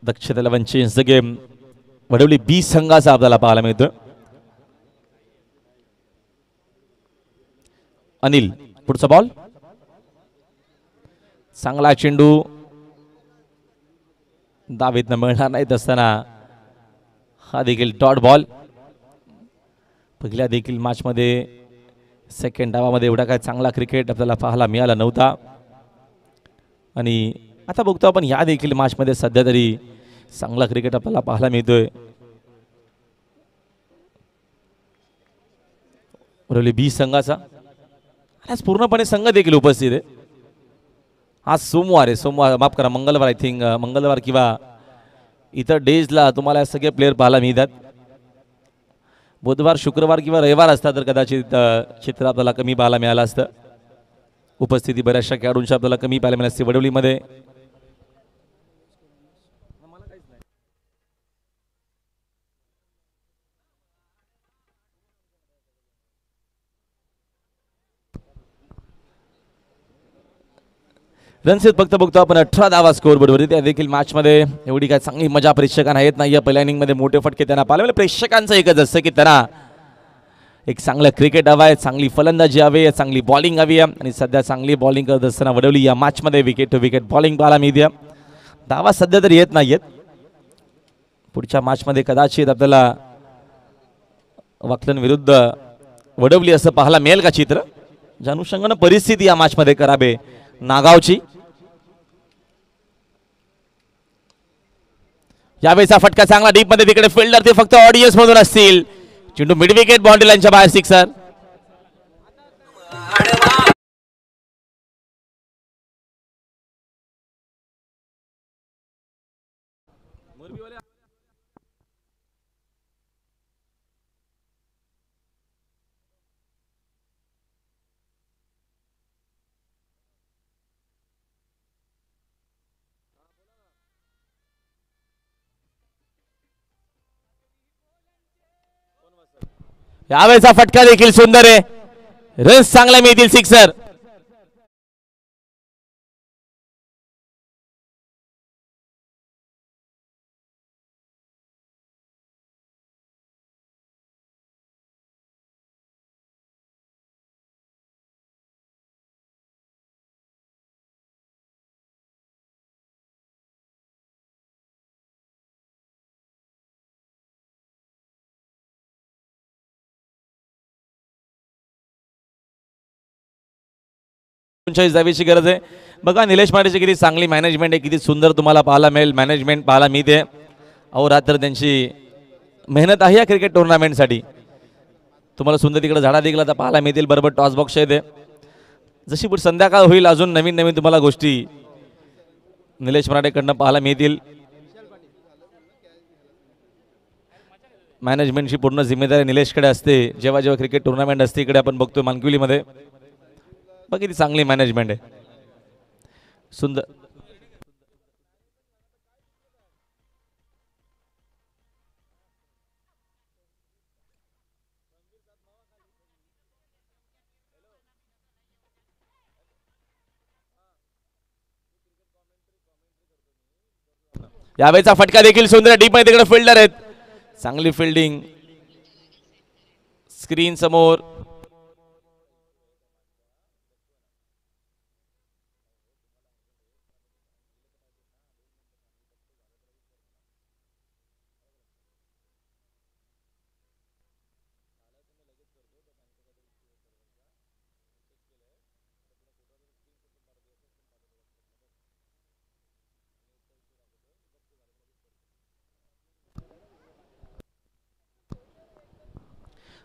दक्षता 11 चेंज द गेम वडवली बी संघाचा आपल्याला पाहायला मिळतोय. अनिल पुढचा बॉल चांगला चेंडू दावेतनं मिळणार नाही असताना हा देखील डॉट बॉल. पहिल्या देखील मॅच मध्ये सेकंड डावामध्ये एवढा काय चांगला क्रिकेट आपल्याला पाहायला मिळाला नव्हता आणि आता बघतो आपण या देखील मॅच मध्ये सध्या तरी चांगला क्रिकेट आपल्याला पाहायला मिळतोय. वडवली बी संघाचा आज पूर्णपणे संघ देखील उपस्थित आहे. आज सोमवार आहे, सोमवार माफ करा मंगळवार, आय थिंक मंगळवार किंवा इतर डेजला तुम्हाला सगळे प्लेयर पाहायला मिळतात. बुधवार शुक्रवार किंवा रविवार असतात तर कदाचित चित्र आपल्याला कमी पाहायला मिळालं असतं. उपस्थिती बऱ्याचशा खेळाडूंची आपल्याला कमी पाहायला मिळाली असते वडवलीमध्ये. रनसेत फक्त बघतो आपण 18 धावा स्कोर बरोबर. त्या देखील मॅचमध्ये एवढी काय चांगली मजा प्रेक्षकांना येत नाही. या पहिल्या इनिंगमध्ये मोठे फटके त्यांना पाहायला मिळाले. प्रेक्षकांचं एकच असतं की त्यांना एक चांगलं क्रिकेट हवं आहे, चांगली फलंदाजी हवी आहे, चांगली बॉलिंग हवी आहे आणि सध्या चांगली बॉलिंग करत असताना वडवली या मॅचमध्ये विकेट टू विकेट बॉलिंग पाहायला मिळते. धावा सध्या तरी येत नाहीयेत. पुढच्या मॅचमध्ये कदाचित आपल्याला वाकलन विरुद्ध वडवली असं पाहायला मिळेल का चित्र. ज्या अनुषंगानं परिस्थिती या मॅचमध्ये करावे नागावची. यावेळेचा फटका चांगला डीप मध्ये तिकडे फिल्डर ते फक्त ऑडियन्स मधून असतील. चेंडू मिड विकेट बाउंड्री लाईनच्या बाहेर सिक्सर. यावेळेचा फटका देखील सुंदर आहे. रन्स चांगला मिळतील सिक्सर. जावीची गरज आहे. बघा निलेश माडेची किती चांगली मॅनेजमेंट आहे, किती सुंदर तुम्हाला पाहायला मिळेल. मॅनेजमेंट पाहायला मिळते. अहो रात्र त्यांची मेहनत आहे या क्रिकेट टुर्नामेंटसाठी. तुम्हाला सुंदर तिकडे झाडा देखील आता पाहायला मिळतील. बरोबर टॉस बॉक्स आहे ते. जशी पुढे संध्याकाळ होईल अजून नवीन नवीन तुम्हाला गोष्टी निलेश मराठेकडनं पाहायला मिळतील. मॅनेजमेंटची पूर्ण जिम्मेदारी निलेशकडे असते. जेव्हा जेव्हा क्रिकेट टुर्नामेंट असते इकडे आपण बघतोय मानकिवलीमध्ये. बघ किती चांगली मॅनेजमेंट आहे. सुंदर यावेळेचा फटका देखील सुंदर डीप मध्ये तिकडे फिल्डर आहेत. चांगली फिल्डिंग स्क्रीन समोर.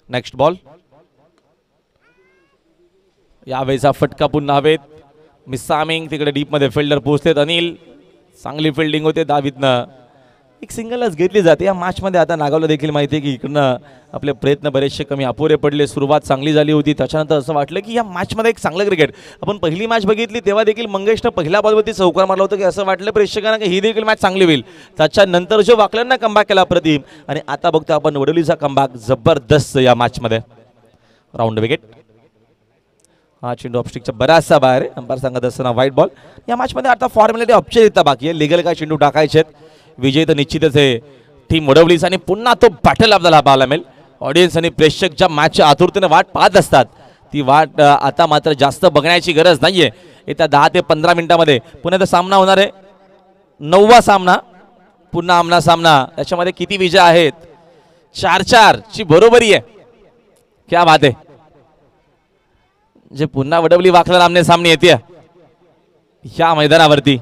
Next ball. यावेळेचा फटका पुन्हा हवेत. मिसामिंग तिकडे डीप मध्ये फिल्डर पोहोचतेत. अनिल चांगली फिल्डिंग होते. दावीतनं एक सिंगलच घेतली जाते या मॅच मध्ये. आता नागावला देखील माहिती आहे की इकडनं आपले प्रयत्न बरेचसे कमी अपुरे पडले. सुरुवात चांगली झाली होती. त्याच्यानंतर असं वाटलं की या मॅच मध्ये एक चांगलं क्रिकेट. आपण पहिली मॅच बघितली तेव्हा देखील मंगेशनं पहिल्या बॉलवरती चौकार मारला होता की असं वाटलं प्रेक्षकांना की ही देखील मॅच चांगली होईल. त्याच्यानंतर जो वाकल्यांना कमबॅक केला अप्रतिम. आणि आता बघतो आपण वडोलीचा कमबॅक जबरदस्त या मॅच मध्ये. Round wicket. हा चेंडू ऑफस्टिकच्या बराचसा बाहेर आहे. अंपायर सांगत असताना व्हाईट बॉल. या मॅच मध्ये आता फॉर्मॅलिटी औपचारिकता बाकी आहे. लिगल काय चेंडू टाकायचे आहेत. विजय तर निश्चितच आहे टीम वडवलीचा. आणि पुन्हा तो बॅटल आपल्याला पाहायला मिळेल. ऑडियन्स आणि प्रेक्षक ज्या मॅचच्या आतुरतेने वाट पाहत असतात ती वाट आता मात्र जास्त बघण्याची गरज नाहीये. येत्या 10 ते 15 मिनिटांमध्ये पुन्हा सामना होणार आहे. 9वा सामना पुन्हा आमना सामना. त्याच्यामध्ये किती विजय आहेत? 4-4 ची बरोबरी आहे. क्या बात आहे. जे पुन्हा वडवली वाकला आमने सामने येते ह्या मैदानावरती.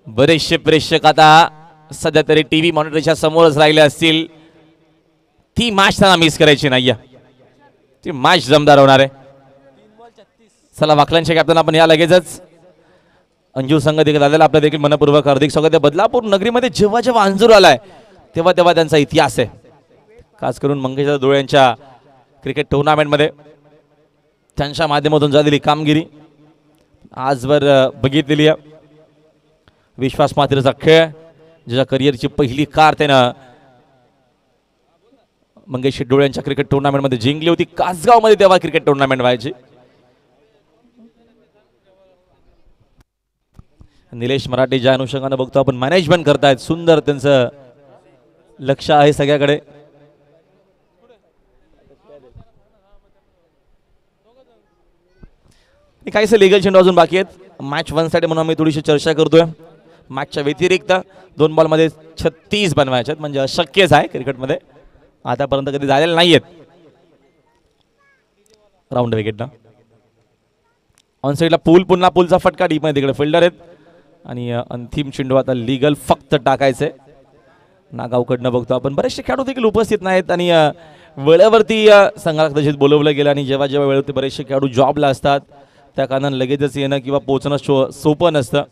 बरेचसे प्रेक्षक आता सध्या तरी टीव्ही मॉनिटरच्या समोरच राहिले असतील. ती मॅच त्यांना मिस करायची नाहीये. ती मॅच जमदार होणार आहे. चला वाकलांचे कॅप्टन आपण या लगेचच अंजू संघ देखील आलेला आपल्या देखील मनपूर्वक हार्दिक स्वागत आहे. बदलापूर नगरीमध्ये जेव्हा जेव्हा अंजूर आलाय तेव्हा तेव्हा त्यांचा इतिहास आहे. खास करून मंगेश धुळ्यांच्या क्रिकेट टुर्नामेंटमध्ये त्यांच्या माध्यमातून झालेली कामगिरी आजवर बघितलेली आहे. विश्वास मात्रेचा खेळ ज्याच्या करिअरची पहिली कार त्यानं मंगेश डोळ्यांच्या क्रिकेट टुर्नामेंटमध्ये जिंकली होती. कासगावमध्ये तेव्हा क्रिकेट टुर्नामेंट व्हायची. निलेश मराठे ज्या अनुषंगाने बघतो आपण मॅनेजमेंट करतायत. सुंदर त्यांचं लक्ष आहे सगळ्याकडे. काहीसे लिगल चेंडू अजून बाकी आहेत. मॅच वन साइड म्हणून आम्ही थोडीशी चर्चा करतोय. मॅचच्या व्यतिरिक्त 2 बॉलमध्ये 36 बनवायचे म्हणजे अशक्यच आहे क्रिकेटमध्ये. आतापर्यंत कधी झालेले नाहीयेत. राऊंड विकेट ना ऑन साईडला पुन्हा पुलचा फटका. डीप मध्ये तिकडे फिल्डर आहेत. आणि अंतिम चेंडू आता लिगल फक्त टाकायचंय. नागावकडनं बघतो आपण बरेचसे खेळाडू देखील उपस्थित नाहीत. आणि वेळेवरती संघाला कदाचित बोलवलं गेलं. आणि जेव्हा जेव्हा वेळेवरती बरेचसे खेळाडू जॉबला असतात त्या कारणानं लगेचच येणं किंवा पोहोचणं सोपं नसतं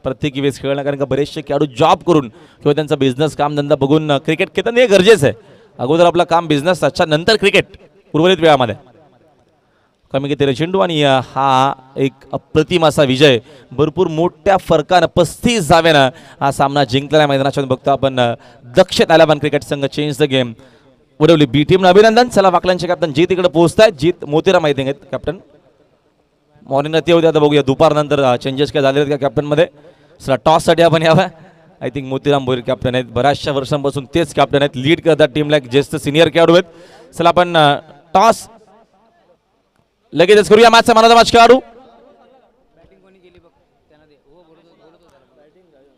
प्रत्येक वेळेस खेळणं. कारण का बरेचसे खेळाडू जॉब करून किंवा त्यांचा बिझनेस कामधंदा बघून क्रिकेट खेळणं हे गरजेचं आहे. अगोदर आपलं काम बिझनेस त्याच्यानंतर क्रिकेट उर्वरित वेळामध्ये. कमी किती चेंडू आणि हा एक अप्रतिम असा विजय. भरपूर मोठ्या फरकानं 35 धावेनं हा सामना जिंकलेला मैदानाच्या बघतो आपण. दक्षिण आलाबान क्रिकेट संघ चेंज द गेम. वडवली बी टीमनं अभिनंदन. चला वाकलांचे कॅप्टन जीत इकडे पोहोचतायत. जीत मोतीराम माहिती आहेत कॅप्टन. मॉर्निंगला ते होते. आता बघूया दुपारनंतर चेंजेस काय झाले आहेत का कॅप्टनमध्ये. चला टॉससाठी आपण यावं. I think Motiram Bhoir captain आहेत. बऱ्याचशा वर्षांपासून तेच कॅप्टन आहेत. लीड करतात टीमला. एक ज्येष्ठ सिनियर खेळाडू आहेत. चला आपण टॉस लगेचच करूया. मॅचचा मनाचा मॅच खेळाडू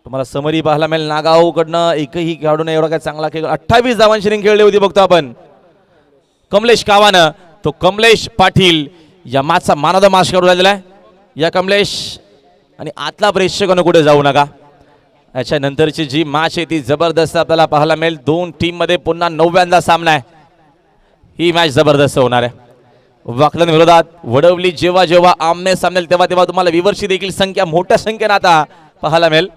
तुम्हाला समरी पाहायला मिळेल. नागावकडनं एकही खेळाडूने एवढा काय चांगला खेळ 28 धावांची इनिंग खेळली होती बघतो आपण. कमलेश कावानं तो कमलेश पाटील या मॅचचा मॅन मॅच खेळाडू झालेला आहे. या कमलेश आणि आतला प्रेक्षकांना कुठे जाऊ नका. याच्या नंतरची जी मॅच आहे ती जबरदस्त आपल्याला पाहायला मिळेल. 2 टीम मध्ये पुन्हा 9व्यांदा सामना आहे. ही मॅच जबरदस्त होणार आहे. वाकलन विरोधात वडवली जेव्हा जेव्हा आमने सामनेल तेव्हा तेव्हा तुम्हाला विवर्षी देखील संख्या मोठ्या संख्येने आता पाहायला मिळेल.